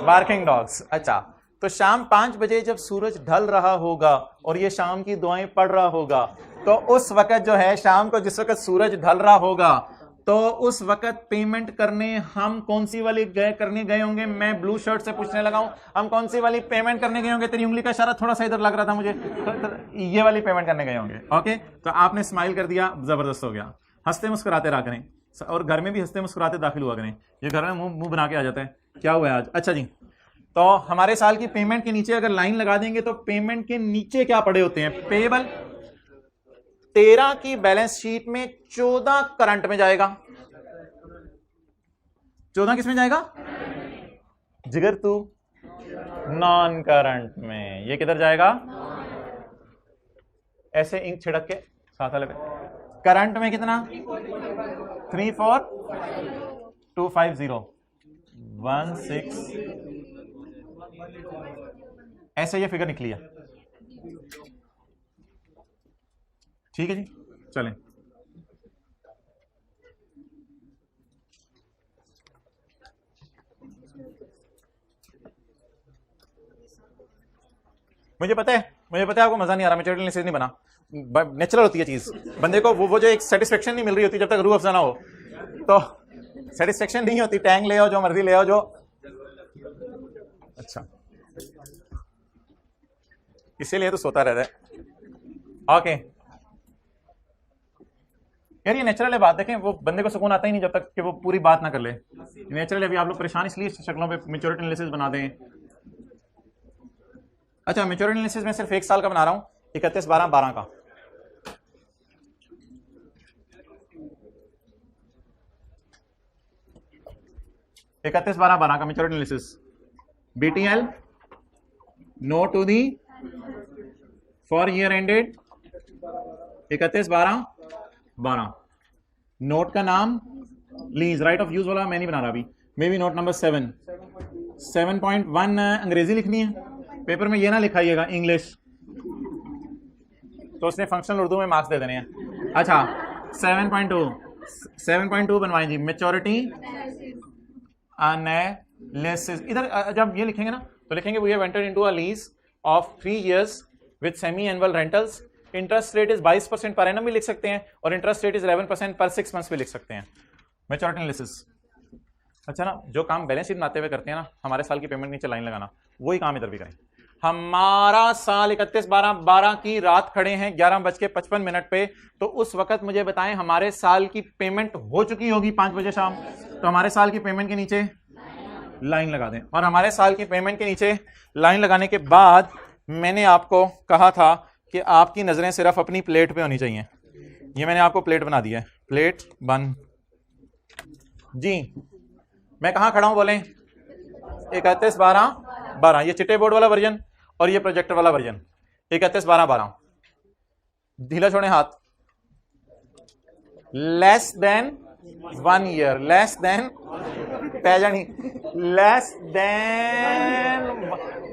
[SPEAKER 1] barking dogs. अच्छा, तो शाम 5 बजे जब सूरज ढल रहा होगा और ये शाम की दुआएं पढ़ रहा होगा, तो उस वक्त जो है शाम को जिस वक्त सूरज ढल रहा होगा, तो उस वक्त पेमेंट करने हम कौन सी वाली करने गए होंगे? मैं ब्लू शर्ट से पूछने लगा हूं, हम कौन सी वाली पेमेंट करने गए होंगे? तेरी उंगली का इशारा थोड़ा सा इधर लग रहा था मुझे, तो ये वाली पेमेंट करने गए होंगे। ओके, तो आपने स्माइल कर दिया, जबरदस्त हो गया। हंसते मुस्कुराते रहा करें, और घर में भी हंसते मुस्कुराते दाखिल हुआ करें। ये घर में मुंह बना के आ जाता है, क्या हुआ है आज? अच्छा जी, तो हमारे साल की पेमेंट के नीचे अगर लाइन लगा देंगे तो पेमेंट के नीचे क्या पड़े होते हैं? पेबल। 13 की बैलेंस शीट में 14 करंट में जाएगा। 14 किस में जाएगा? जिगर तू नॉन करंट में। ये किधर जाएगा? ऐसे इंक छिड़क के साथ वाले पे। करंट में कितना 34250 16 ऐसे ये फिगर निकली है। ठीक है जी, चलें। मुझे पता है आपको मजा नहीं आ रहा, मैच्योरिटी एनालिसिस नहीं बना, नेचुरल होती है चीज। बंदे को वो जो एक सेटिस्फेक्शन नहीं मिल रही होती जब तक रूह अफ़ज़ा ना हो, तो सेटिस्फेक्शन नहीं होती। टैंक ले आओ, जो मर्जी ले आओ, जो अच्छा, इसीलिए तो सोता रहता है। ओके यार, ये नेचुरल है बात। देखें, वो बंदे को सुकून आता ही नहीं जब तक कि वो पूरी बात ना कर ले। नेचुरल है। अभी आप लोग परेशान इसलिए शक्लों पे मैच्योरिटी एनालिसिस बना दें। अच्छा, मैच्योरिटी एनालिसिस में सिर्फ 1 साल का बना रहा हूं, 31/12/12 का। का maturity analysis, BTL note to the for year ended 31/12/12। Note का नाम लीज, राइट ऑफ यूज वाला मैं नहीं बना रहा अभी। मे बी नोट नंबर 7.1 अंग्रेजी लिखनी है पेपर में, ये ना लिखाइएगा इंग्लिश, तो उसने फंक्शनल उर्दू में मार्क्स दे देने हैं। अच्छा, 7.2 बनवाएं जी, मैच्योरिटी एनालिसिस। इधर जब ये लिखेंगे ना तो लिखेंगे we have entered into a lease of 3 years with semi annual rentals. Interest rate is 22% per annum भी लिख सकते हैं, और इंटरेस्ट रेट इज 11% पर 6 months भी लिख सकते हैं। Maturity analysis. अच्छा ना, जो काम बैलेंस शीट बनाते हुए करते हैं ना, हमारे साल की पेमेंट नीचे लाइन लगाना, वही काम इधर भी करें। हमारा साल 31/12/12 की रात खड़े हैं 11:55 पे, तो उस वक्त मुझे बताएं हमारे साल की पेमेंट हो चुकी होगी 5 बजे शाम। तो हमारे साल की पेमेंट के नीचे लाइन लगा दें, और हमारे साल की पेमेंट के नीचे लाइन लगाने के बाद मैंने आपको कहा था कि आपकी नजरें सिर्फ अपनी प्लेट पे होनी चाहिए। ये मैंने आपको प्लेट बना दी है, प्लेट बन जी। मैं कहां खड़ा हूं बोलें? 31/12/12, ये चिट्टे बोर्ड वाला वर्जन और ये प्रोजेक्टर वाला वर्जन। 31/12/12, ढीला छोड़े हाथ। Less than 1 year, less than पैजानी, लेस देन,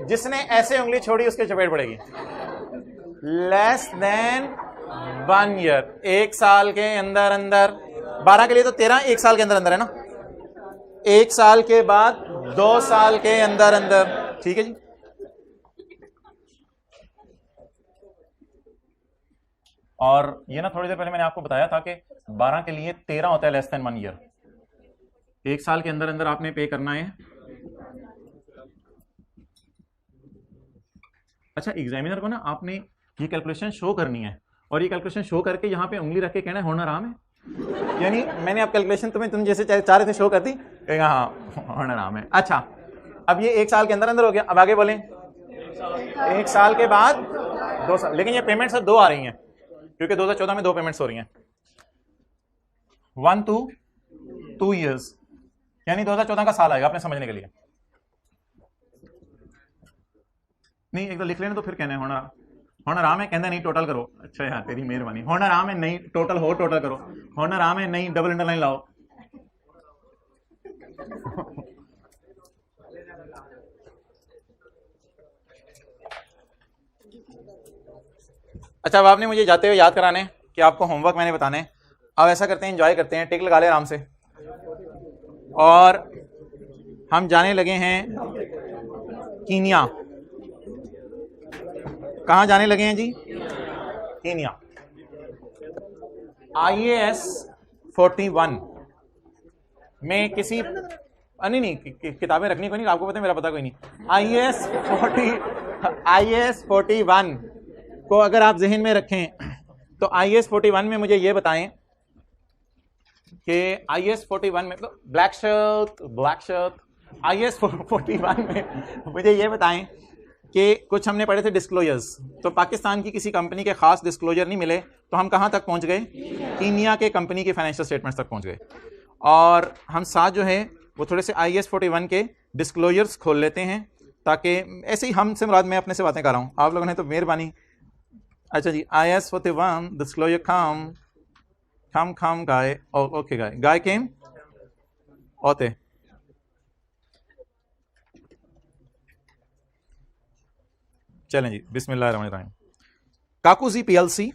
[SPEAKER 1] जिसने ऐसे उंगली छोड़ी उसके चपेट पड़ेगी। लेस देन 1 year, 1 साल के अंदर अंदर। 12 के लिए तो 13 1 साल के अंदर अंदर है ना, 1 साल के बाद 2 साल के अंदर अंदर। ठीक है जी। और ये ना थोड़ी देर पहले मैंने आपको बताया था कि 12 के लिए 13 होता है लेस देन 1 year। 1 साल के अंदर अंदर आपने पे करना है। अच्छा, एग्जामिनर को ना आपने ये कैलकुलेशन शो करनी है, और ये कैलकुलेशन शो करके यहाँ पे उंगली रख के कहना है होना आराम है। यानी मैंने आप कैलकुलेशन तुम जैसे चाह रहे थे शो कर दी, हाँ होना आराम है। अच्छा, अब ये 1 साल के अंदर अंदर हो गया। अब आगे बोलें 1 साल के बाद 2 साल, लेकिन ये पेमेंट सर 2 आ रही हैं क्योंकि 2014 में 2 पेमेंट्स हो रही हैं। 1 to 2 years, यानी 2014 का साल आएगा आपने समझने के लिए। नहीं, एक तो लिख लेना तो फिर कहना है होना आराम है, कहना नहीं टोटल करो। अच्छा यार तेरी मेहरबानी, होना आराम है नहीं टोटल हो, टोटल करो। होना आराम है नहीं, डबल अंडरलाइन लाओ। अच्छा, अब आपने मुझे जाते हुए याद कराने कि आपको होमवर्क मैंने बताने। अब ऐसा करते हैं, एंजॉय करते हैं, टिक लगा ले आराम से, और हम जाने लगे हैं कीनिया। कहाँ जाने लगे हैं जी? कीनिया। IAS 41 में किसी नहीं किताबें रखनी कोई नहीं, आपको पता है मेरा पता कोई नहीं। IAS 41 को अगर आप जहन में रखें तो IAS 41 में मुझे ये बताएं कि IAS 41 में मतलब ब्लैक शर्ट IAS 41 में मुझे ये बताएं कि कुछ हमने पढ़े थे डिस्क्लोजर्स। तो पाकिस्तान की किसी कंपनी के खास डिस्क्लोजर नहीं मिले, तो हम कहाँ तक पहुँच गए? कीनिया के कंपनी के फाइनेंशियल स्टेटमेंट्स तक पहुँच गए। और हम साथ जो है वो थोड़े से IAS 41 के डिस्क्लोजर्स खोल लेते हैं, ताकि ऐसे ही हमसे मुराद मैं अपने से बातें कर रहा हूँ, आप लोगों ने तो मेहरबानी। अच्छा जी, IAS 41 डिस्क्लोजर कम खाम खाम गाय, ओके गाय, गाय केम ओते। चलें जी, बिस्मिल्लाहिर्रहमानिर्रहीम। काकूजी PLC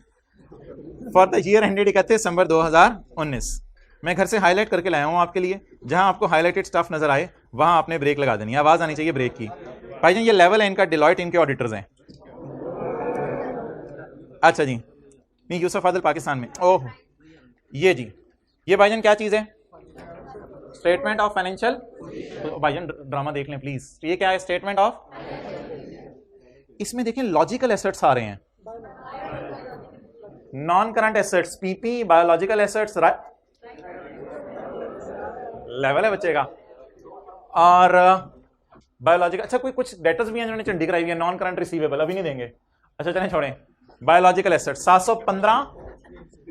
[SPEAKER 1] for the year ended 31 December 2019। मैं घर से हाईलाइट करके लाया हूं आपके लिए, जहां आपको हाईलाइटेड स्टफ नजर आए वहां आपने ब्रेक लगा देनी है, आवाज आनी चाहिए ब्रेक की। भाईजान ये लेवल है इनका, डिलॉयट इनके ऑडिटर्स हैं। अच्छा जी, नहीं यूसुफ आदिल पाकिस्तान में, ओह ये जी, ये भाईजान क्या चीज है? स्टेटमेंट ऑफ फाइनेंशियल, भाईजान ड्रामा देख लें प्लीज। ये क्या है? स्टेटमेंट ऑफ, इसमें देखें लॉजिकल एसेट्स आ रहे हैं, non current assets PP, biological assets, level है बच्चे का। और बायोलॉजिकल, अच्छा कोई कुछ डेटर्स भी हैं जिन्होंने चंडी कराई हुई है, नॉन करंट रिसीवेबल अभी नहीं देंगे। अच्छा चलें छोड़ें। बायोलॉजिकल एसेट्स 715,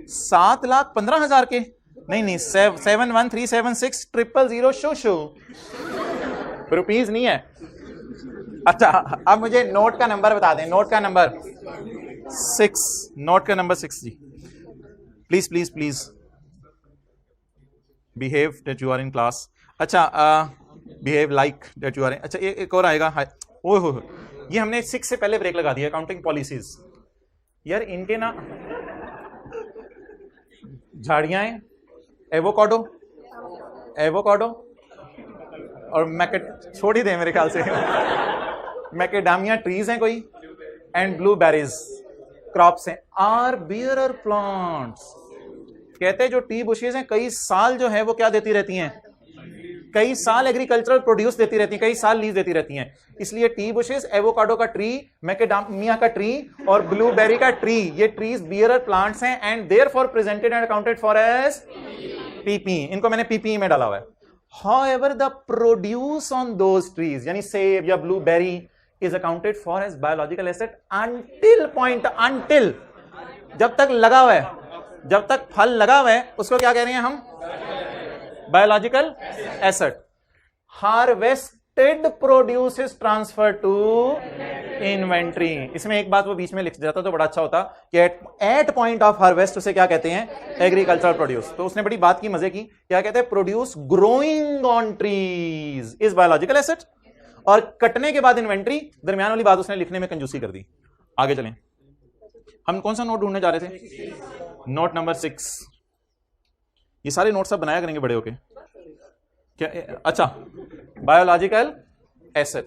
[SPEAKER 1] 7,15,000 के, नहीं 71376000 शो रुपीज नहीं है। अच्छा अब मुझे नोट का नंबर बता दें, नोट का नंबर 6, नोट का नंबर 6 जी। Please please please behave that you are in class. अच्छा behave like that you are in. अच्छा एक और आएगा, ओह हो, ये हमने 6 से पहले ब्रेक लगा दिया। अकाउंटिंग पॉलिसीज यार इनके ना, झाड़ियां हैं, एवोकाडो, एवोकाडो और छोड़ ही दे मेरे ख्याल से मैकेडामिया ट्रीज हैं कोई, एंड ब्लूबेरीज क्रॉप्स हैं, आर बियरर प्लांट्स। कहते हैं जो टी बुशेज हैं कई साल जो है वो क्या देती रहती हैं, कई साल एग्रीकल्चरल प्रोड्यूस देती रहती हैं, कई साल लीज देती रहती हैं। इसलिए टी बुशेज, एवोकाडो का ट्री, मैकेडामिया का ट्री और ब्लूबेरी का ट्री, ये ट्रीज बियरर प्लांट्स हैं and therefore presented and accounted for as PP. इनको मैंने पीपी में डाला हुआ है। However, the produce on those trees, यानी सेब या blueberry, is accounted for as biological asset until until जब तक लगा हुआ है, जब तक फल लगा हुआ है उसको क्या कह रहे हैं हम? Biological asset. Harvested produce is transfer to inventory. इसमें एक बात वो बीच में लिख जाता तो बड़ा अच्छा होता कि एट पॉइंट ऑफ हार्वेस्ट उसे क्या कहते हैं? Agricultural produce. तो उसने बड़ी बात की मजे की, क्या कहते हैं? Produce growing on trees is biological asset. और कटने के बाद इन्वेंट्री, दरमियान वाली बात उसने लिखने में कंजूसी कर दी। आगे चलें, हम कौन सा नोट ढूंढने जा रहे थे? Note number 6। ये सारे नोट सब बनाया करेंगे बड़े होके क्या? अच्छा, biological asset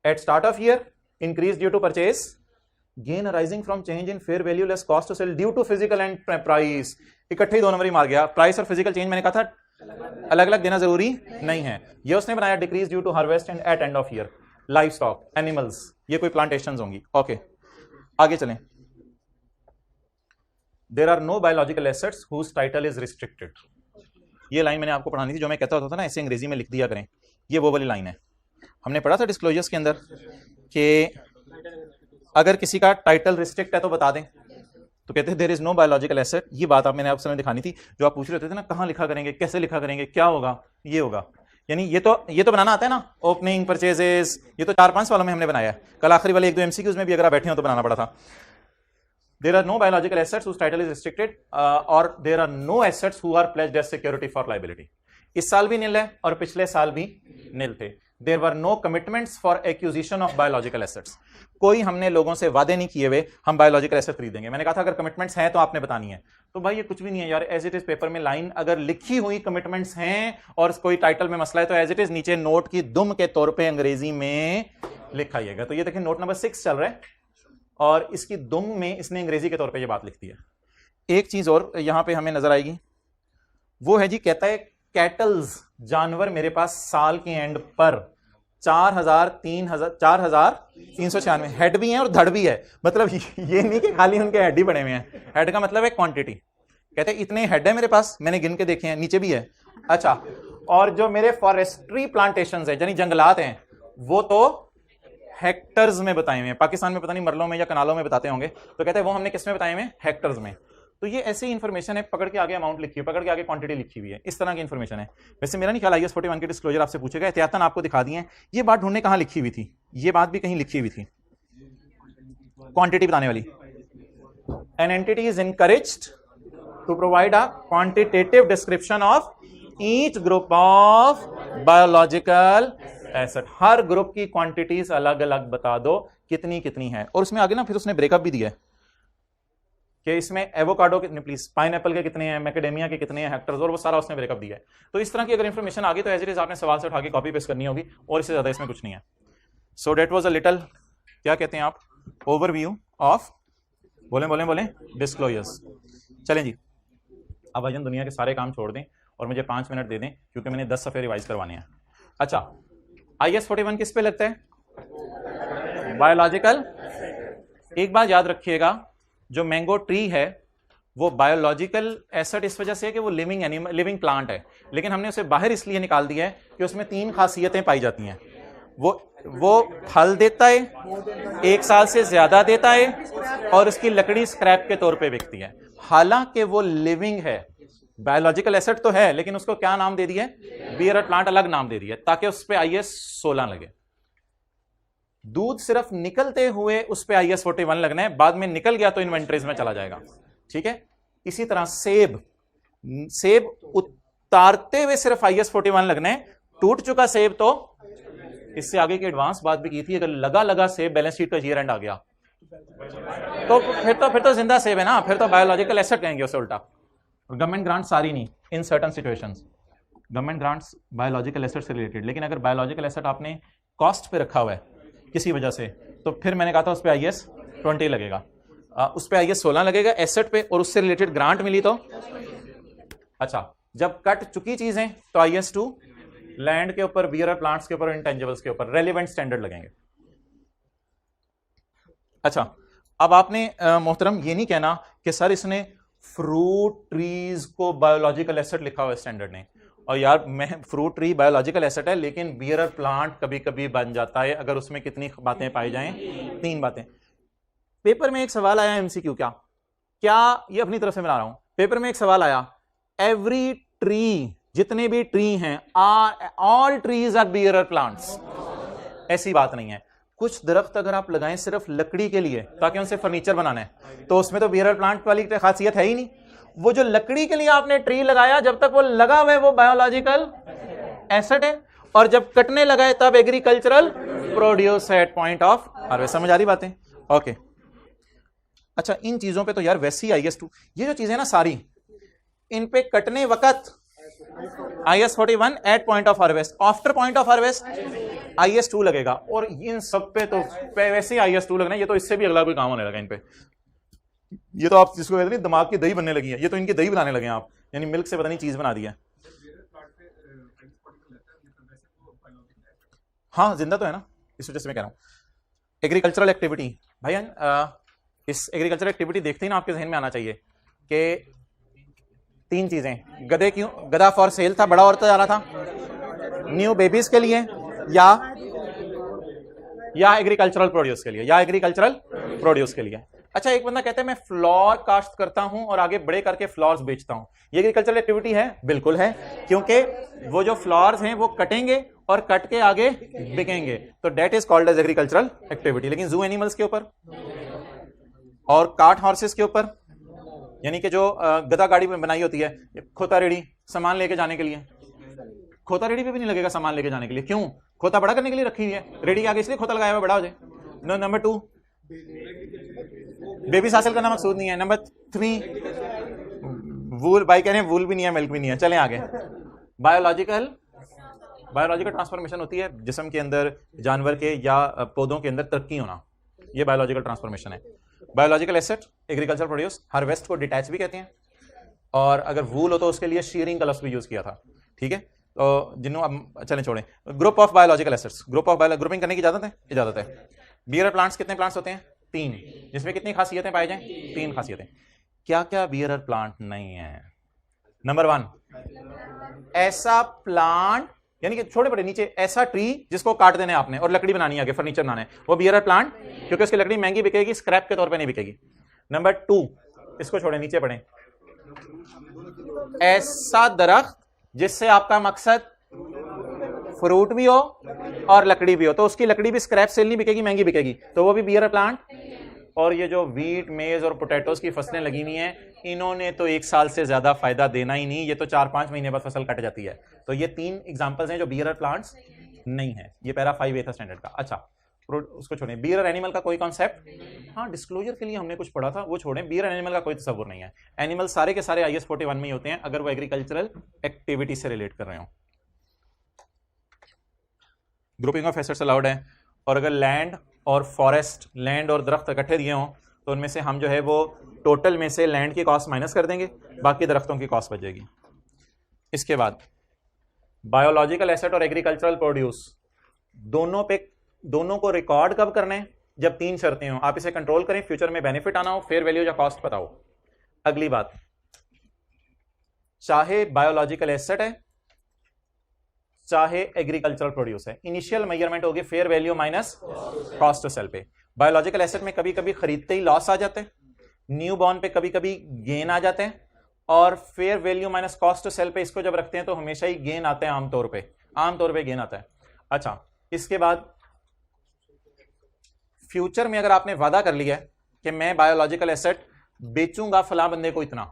[SPEAKER 1] at start of year increase due to purchase, gain arising from change in fair value less cost to sell due to physical and price. इकट्ठे ही 2 नंबर ही मार गया। प्राइस और फिजिकल चेंज मैंने कहा था अलग अलग देना जरूरी नहीं है। ये उसने बनाया decrease due to harvest and at end of year. Life stock, animals, ये कोई प्लांटेशन होंगी। ओके आगे चलें। There are no biological assets whose title is restricted. ये लाइन मैंने आपको पढ़ानी थी, जो मैं कहता होता था ना ऐसे अंग्रेजी में लिख दिया करें, ये वो वाली लाइन है। हमने पढ़ा था डिस्क्लोजर्स के अंदर कि अगर किसी का टाइटल रिस्ट्रिक्ट है तो बता दें, तो कहते हैं there is no biological asset. ये बात आप मैंने आपसे दिखानी थी, जो आप पूछ रहे थे ना कहां लिखा करेंगे, कैसे लिखा करेंगे, क्या होगा? ये होगा, यानी ये तो बनाना आता है ना, ओपनिंग, परचेजेस, ये तो 4-5 वालों में हमने बनाया है। कल आखिरी वाले 1-2 एमसीक्यूज में भी अगर आप बैठे हो तो बनाना पड़ा था। There are no biological assets whose title is restricted, or there are no assets who are pledged as security for liability. इस साल भी नील है और पिछले साल भी नील थे। There were no commitments for acquisition of biological assets. कोई हमने लोगों से वादे नहीं किए हुए हम बायोलॉजिकल एसेट खरीदेंगे। मैंने कहा था अगर कमिटमेंट्स हैं तो आपने बतानी है। तो भाई ये कुछ भी नहीं है यार, एज इट इज पेपर में लाइन अगर लिखी हुई कमिटमेंट्स हैं और कोई टाइटल में मसला है तो एज इट इज नीचे नोट की दुम के तौर पे अंग्रेजी में लिखाइएगा। तो ये देखिए नोट नंबर 6 चल रहा है और इसकी दुम में इसने अंग्रेजी के तौर पे ये बात लिख दी है। एक चीज और यहां पे हमें नजर आएगी, वो है जी, कहता है कैटल्स, जानवर मेरे पास साल के एंड पर 4,396 हेड भी हैं और धड़ भी है। मतलब ये नहीं कि खाली उनके हेड ही बने हुए हैं, हेड का मतलब है क्वांटिटी। कहते हैं इतने हेड है मेरे पास, मैंने गिन के देखे हैं, नीचे भी है। अच्छा, और जो मेरे फॉरेस्ट्री प्लांटेशंस है यानी जंगलात हैं वो तो हेक्टर्स में बताए हुए हैं। पाकिस्तान में पता नहीं मरलों में या कनालों में बताते होंगे, तो कहते हैं वो हमने किस में बताए हुए हैं? हेक्टर्स में। तो ये ऐसी इंफॉर्मेशन है, पकड़ के आगे अमाउंट लिखी है, पकड़ के आगे क्वांटिटी लिखी हुई है, इस तरह की इंफॉर्मेशन है। वैसे मेरा नहीं ख्याल IAS 41 के डिस्क्लोजर आपसे पूछेगा, एहतियातन आपको दिखा दिए हैं। ये बात ढूंढने कहां लिखी हुई थी? ये बात भी कहीं लिखी हुई थी, क्वांटिटी बताने वाली। An entity is encouraged to provide a quantitative description of each group of biological acid. हर ग्रुप की क्वांटिटीज अलग अलग बता दो कितनी कितनी है। और उसमें आगे ना फिर उसने ब्रेकअप भी दिया है कि इसमें एवोकाडो कितने, प्लीज पाइनएप्पल के कितने हैं, मैकेडेमिया के कितने हैं हेक्टर्स, और वो सारा उसने ब्रेकअप दिया है। तो इस तरह की अगर इंफॉर्मेशन आ गई तो एज इट इज आपने सवाल से उठा के कॉपी पेस्ट करनी होगी, और इससे ज्यादा इसमें कुछ नहीं है। सो डेट वाज अ लिटिल, क्या कहते हैं आप, ओवरव्यू ऑफ, बोले डिस्क्लोजर्स। चलें जी, अब भाईजान दुनिया के सारे काम छोड़ दें और मुझे 5 मिनट दे दें, क्योंकि मैंने 10 सफ़े रिवाइज करवाने हैं। अच्छा, IS-41 किस पे लगता है? बायोलॉजिकल। एक बात याद रखिएगा, जो मैंगो ट्री है वो बायोलॉजिकल एसिड इस वजह से है कि वो लिविंग एनिमल, लिविंग प्लांट है, लेकिन हमने उसे बाहर इसलिए निकाल दिया है कि उसमें 3 खासियतें पाई जाती हैं। वो फल देता है, 1 साल से ज्यादा देता है, और उसकी लकड़ी स्क्रैप के तौर पे बिकती है। हालांकि वो लिविंग है, बायोलॉजिकल एसिड तो है, लेकिन उसको क्या नाम दे दिया है? बियर प्लांट अलग नाम दे दिया, ताकि उस पे IS-16 लगे। दूध सिर्फ निकलते हुए उस पे IS-41 लगना है, बाद में निकल गया तो इन्वेंटरीज में चला जाएगा। ठीक है, इसी तरह सेब उतारते हुए सिर्फ IS-41 लगना है, टूट चुका सेब तो, इससे आगे की एडवांस बात भी की थी, अगर लगा सेब बैलेंस शीट का ईयर एंड आ गया तो फिर तो जिंदा सेब है ना, फिर तो बायोलॉजिकल एसेट कहेंगे उसे उल्टा। गवर्नमेंट ग्रांट सारी नहीं, in certain situations government grants biological asset से रिलेटेड, लेकिन अगर बायोलॉजिकल एसेट आपने कॉस्ट पे रखा हुआ है किसी वजह से, तो फिर मैंने कहा था उस पर IS-20 लगेगा, उस पर IS-16 लगेगा एसेट पे, और उससे रिलेटेड ग्रांट मिली तो। अच्छा, जब कट चुकी चीजें तो IS-2 लैंड के ऊपर, बियर प्लांट्स के ऊपर, इंटेंजिबल्स के ऊपर रेलिवेंट स्टैंडर्ड लगेंगे। अच्छा, अब आपने मोहतरम ये नहीं कहना कि सर इसने फ्रूट ट्रीज को बायोलॉजिकल एसेट लिखा हुआ है स्टैंडर्ड ने, और यार मैं फ्रूट ट्री बायोलॉजिकल एसेट है, लेकिन बियर प्लांट कभी कभी बन जाता है अगर उसमें कितनी बातें पाई जाएं? 3 बातें। पेपर में एक सवाल आया MCQ, क्या ये अपनी तरफ से मैं ला रहा हूं, पेपर में एक सवाल आया, एवरी ट्री, जितने भी ट्री हैं, all trees are bear plants. ऐसी बात नहीं है। कुछ दरख्त अगर आप लगाएं सिर्फ लकड़ी के लिए ताकि उनसे फर्नीचर बनाना है, तो उसमें तो बियर प्लांट वाली खासियत है ही नहीं। वो जो लकड़ी के लिए आपने ट्री लगाया, जब तक वो लगा हुआ है वो बायोलॉजिकल एसेट है, और जब कटने लगाए तब agricultural produce at point of harvest. समझ आ रही बातें? ओके। अच्छा, इन चीजों पे तो यार वैसे ही IS-2, ये जो चीजें ना सारी, इन पे कटने वक्त IS-41 at point of harvest, after point of harvest IS-2 लगेगा, और इन सब पे तो वैसे ही IS-2 लगना है। ये तो इससे भी अगला कोई काम होने लगा इन पे। ये तो आप जिसको कहते हैं दिमाग की दही बनने लगी है, ये तो इनकी दही बनाने लगे हैं आप, यानी मिल्क से पता नहीं चीज बना दी है। हाँ, जिंदा तो है ना, इस वजह से मैं कह रहा हूं। एग्रीकल्चरल एक्टिविटी, भाई इस एग्रीकल्चरल एक्टिविटी देखते ही ना आपके जहन में आना चाहिए कि 3 चीजें, गधे क्यों, गधा फॉर सेल था, बड़ा औरत जा रहा था, न्यू बेबीज के लिए, या एग्रीकल्चरल प्रोड्यूस के लिए, या एग्रीकल्चरल प्रोड्यूस के लिए। अच्छा, एक बंदा कहता है मैं फ्लावर काश्त करता हूं और आगे बड़े करके फ्लावर्स बेचता हूं, ये एग्रीकल्चरल एक्टिविटी है? बिल्कुल है, क्योंकि वो जो फ्लावर्स हैं वो कटेंगे और कट के आगे बिकेंगे, तो that is called as agricultural activity. लेकिन जू एनिमल्स के ऊपर और कार्ट हॉर्सेस के ऊपर, यानी कि जो गधा गाड़ी में बनाई होती है, खोता रेडी सामान लेके जाने के लिए, खोता रेडी पे भी नहीं लगेगा सामान लेके जाने के लिए। क्यों? खोता बड़ा करने के लिए रखी हुई है, रेडी के आगे इसलिए खोता लगाया हुआ बड़ा हो जाए। नंबर 2, बेबीज हासिल करना मकसूद नहीं है। नंबर 3, वूल, भाई कह रहे हैं वूल भी नहीं है, मिल्क भी नहीं है। चलें आगे। बायोलॉजिकल ट्रांसफॉर्मेशन होती है जिस्म के अंदर, जानवर के या पौधों के अंदर तरक्की होना, ये बायोलॉजिकल ट्रांसफॉर्मेशन है। Biological asset, agriculture produce, harvest को डिटैच भी कहते हैं, और अगर वूल हो तो उसके लिए शीयरिंग का लफ्ज़ भी यूज किया था। ठीक है, तो जिन्हों अब चलें छोड़ें। Group of biological assets, grouping करने की इजाजत है। बियर प्लांट्स कितने प्लांट्स होते हैं? 3, जिसमें कितनी खासियतें पाई जाएं? 3 खासियतें। क्या क्या बियर प्लांट नहीं है? नंबर 1, ऐसा प्लांट, यानी कि छोटे बड़े नीचे, ऐसा ट्री जिसको काट देना है आपने और लकड़ी बनानी है, आगे फर्नीचर बनाना है, वो बियर प्लांट, क्योंकि उसकी लकड़ी महंगी बिकेगी, स्क्रैप के तौर पे नहीं बिकेगी। नंबर 2, इसको छोड़े, नीचे पढ़ें, ऐसा दरख्त जिससे आपका मकसद फ्रूट भी हो और लकड़ी भी हो, तो उसकी लकड़ी भी स्क्रैप सेल नहीं बिकेगी, महंगी बिकेगी, तो वो भी बियर प्लांट। और ये जो वीट, मेज और पोटैटोज की फसलें लगी हुई हैं, इन्होंने तो 1 साल से ज्यादा फायदा देना ही नहीं, ये तो 4-5 महीने बाद फसल कट जाती है। तो ये 3 एग्जांपल्स हैं जो बियरर प्लांट्स नहीं है। ये पैरा 5 था स्टैंडर्ड का। अच्छा, उसको छोड़ें। बियरर एनिमल का कोई कॉन्सेप्ट, हाँ डिस्क्लोजर के लिए हमने कुछ पढ़ा था, वो छोड़ें। बियरर एनिमल का कोई तस्वुर नहीं है। एनिमल सारे के सारे IS 41 में ही होते हैं अगर वो एग्रीकल्चरल एक्टिविटी से रिलेट कर रहे हो। ग्रुपिंग ऑफ एसेट्स अलाउड है, और अगर लैंड और फॉरेस्ट, लैंड और दरख्त इकट्ठे दिए हों तो उनमें से हम जो है वो टोटल में से लैंड की कॉस्ट माइनस कर देंगे, बाकी दरख्तों की कॉस्ट बचेगी। इसके बाद बायोलॉजिकल एसेट और एग्रीकल्चरल प्रोड्यूस दोनों को रिकॉर्ड कब करना है? जब 3 शर्तें हो, आप इसे कंट्रोल करें, फ्यूचर में बेनिफिट आना हो, फेयर वैल्यू या कॉस्ट पता हो। अगली बात, चाहे बायोलॉजिकल एसेट है चाहे एग्रीकल्चरल प्रोड्यूस है, इनिशियल मेजरमेंट होगी fair value minus cost to sell पे। बायोलॉजिकल एसेट में कभी कभी खरीदते ही लॉस आ जाते हैं, न्यू बॉर्न पे कभी कभी गेन आ जाते हैं, और fair value minus cost to sell पे इसको जब रखते हैं तो हमेशा ही गेन आते हैं, आमतौर पे गेन आता है। अच्छा, इसके बाद फ्यूचर में अगर आपने वादा कर लिया है कि मैं बायोलॉजिकल एसेट बेचूंगा फलां बंदे को इतना,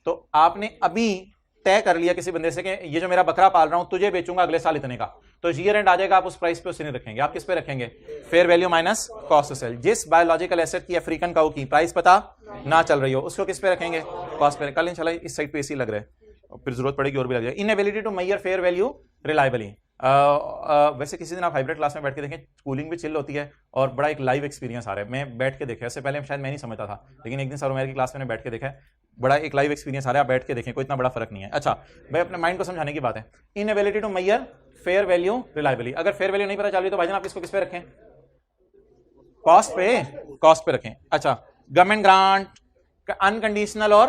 [SPEAKER 1] तो आपने अभी तय कर लिया किसी बंदे से कि ये जो मेरा बकरा पाल रहा हूं तुझे बेचूंगा अगले साल इतने का, तो ईयर एंड आ जाएगा, आप उस प्राइस पे उसे नहीं रखेंगे, आप किस पे रखेंगे? Fair value minus cost to sell. जिस बायोलॉजिकल एसेट की अफ्रीकन काऊ की प्राइस पता ना चल रही हो उसको किस पे रखेंगे? कॉस्ट पे। कल इंशाल्लाह इस साइड पे इसी लग रहा है, फिर जरूरत पड़ेगी और भी लग जाएगा। Inability to measure fair value reliably. वैसे किसी दिन आप हाइब्रिड क्लास में बैठ के देखें, कूलिंग भी चिल होती है और बड़ा एक लाइव एक्सपीरियंस आ रहा है। मैं बैठ के देखा, इससे पहले शायद मैं नहीं समझता था, लेकिन एक दिन सर की क्लास में बैठ के देखा है, बड़ा एक लाइव एक्सपीरियंस आ रहा है, आप बैठ के देखें, कोई इतना बड़ा फर्क नहीं है। अच्छा, भाई अपने माइंड को समझाने की बात है। Inability to measure fair value reliably. अगर फेयर वैल्यू नहीं पता चल रही तो भाईजान आप इसको किस पे रखें? कॉस्ट पे रखें। अच्छा, गवर्नमेंट ग्रांट अनकंडीशनल और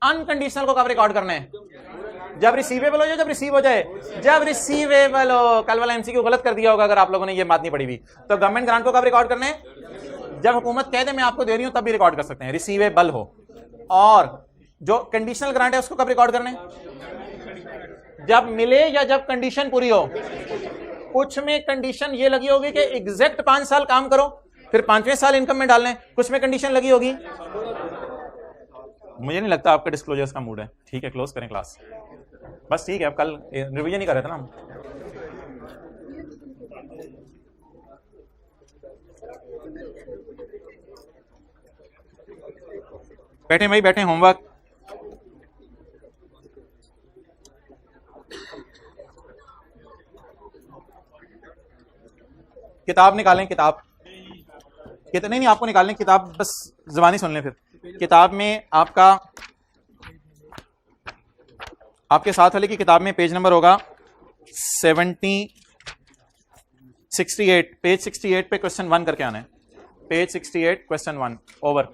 [SPEAKER 1] अनकंडीशनल को कब रिकॉर्ड करना है? जब रिसीवेबल हो जाए, जब रिसीव हो जाए, जब रिसीवेबल हो। कल वाला MCQ गलत कर दिया होगा अगर आप लोगों ने ये बात नहीं पढ़ी हुई। तो गवर्नमेंट ग्रांट को कब रिकॉर्ड करना है? जब हुकूमत कह दे मैं आपको दे रही हूं तब भी रिकॉर्ड कर सकते हैं, रिसीवेबल हो। और जो कंडीशनल ग्रांट है उसको कब रिकॉर्ड करना है? जब मिले या जब कंडीशन पूरी हो। कुछ में कंडीशन ये लगी होगी कि एग्जैक्ट 5 साल काम करो, फिर 5वें साल इनकम में डालने। कुछ में कंडीशन लगी होगी। मुझे नहीं लगता आपका डिस्क्लोजर्स का मूड है। ठीक है, क्लोज करें क्लास। बस ठीक है, अब कल रिवीजन ही कर रहे थे ना हम। बैठे भाई बैठे, होमवर्क। किताब निकालें, किताब नहीं आपको निकालें किताब, बस ज़बानी सुन लें। फिर किताब में आपके साथ वाले की किताब में पेज नंबर होगा 68 पेज 68 पे क्वेश्चन 1 करके आना है। Page 68 question 1 over.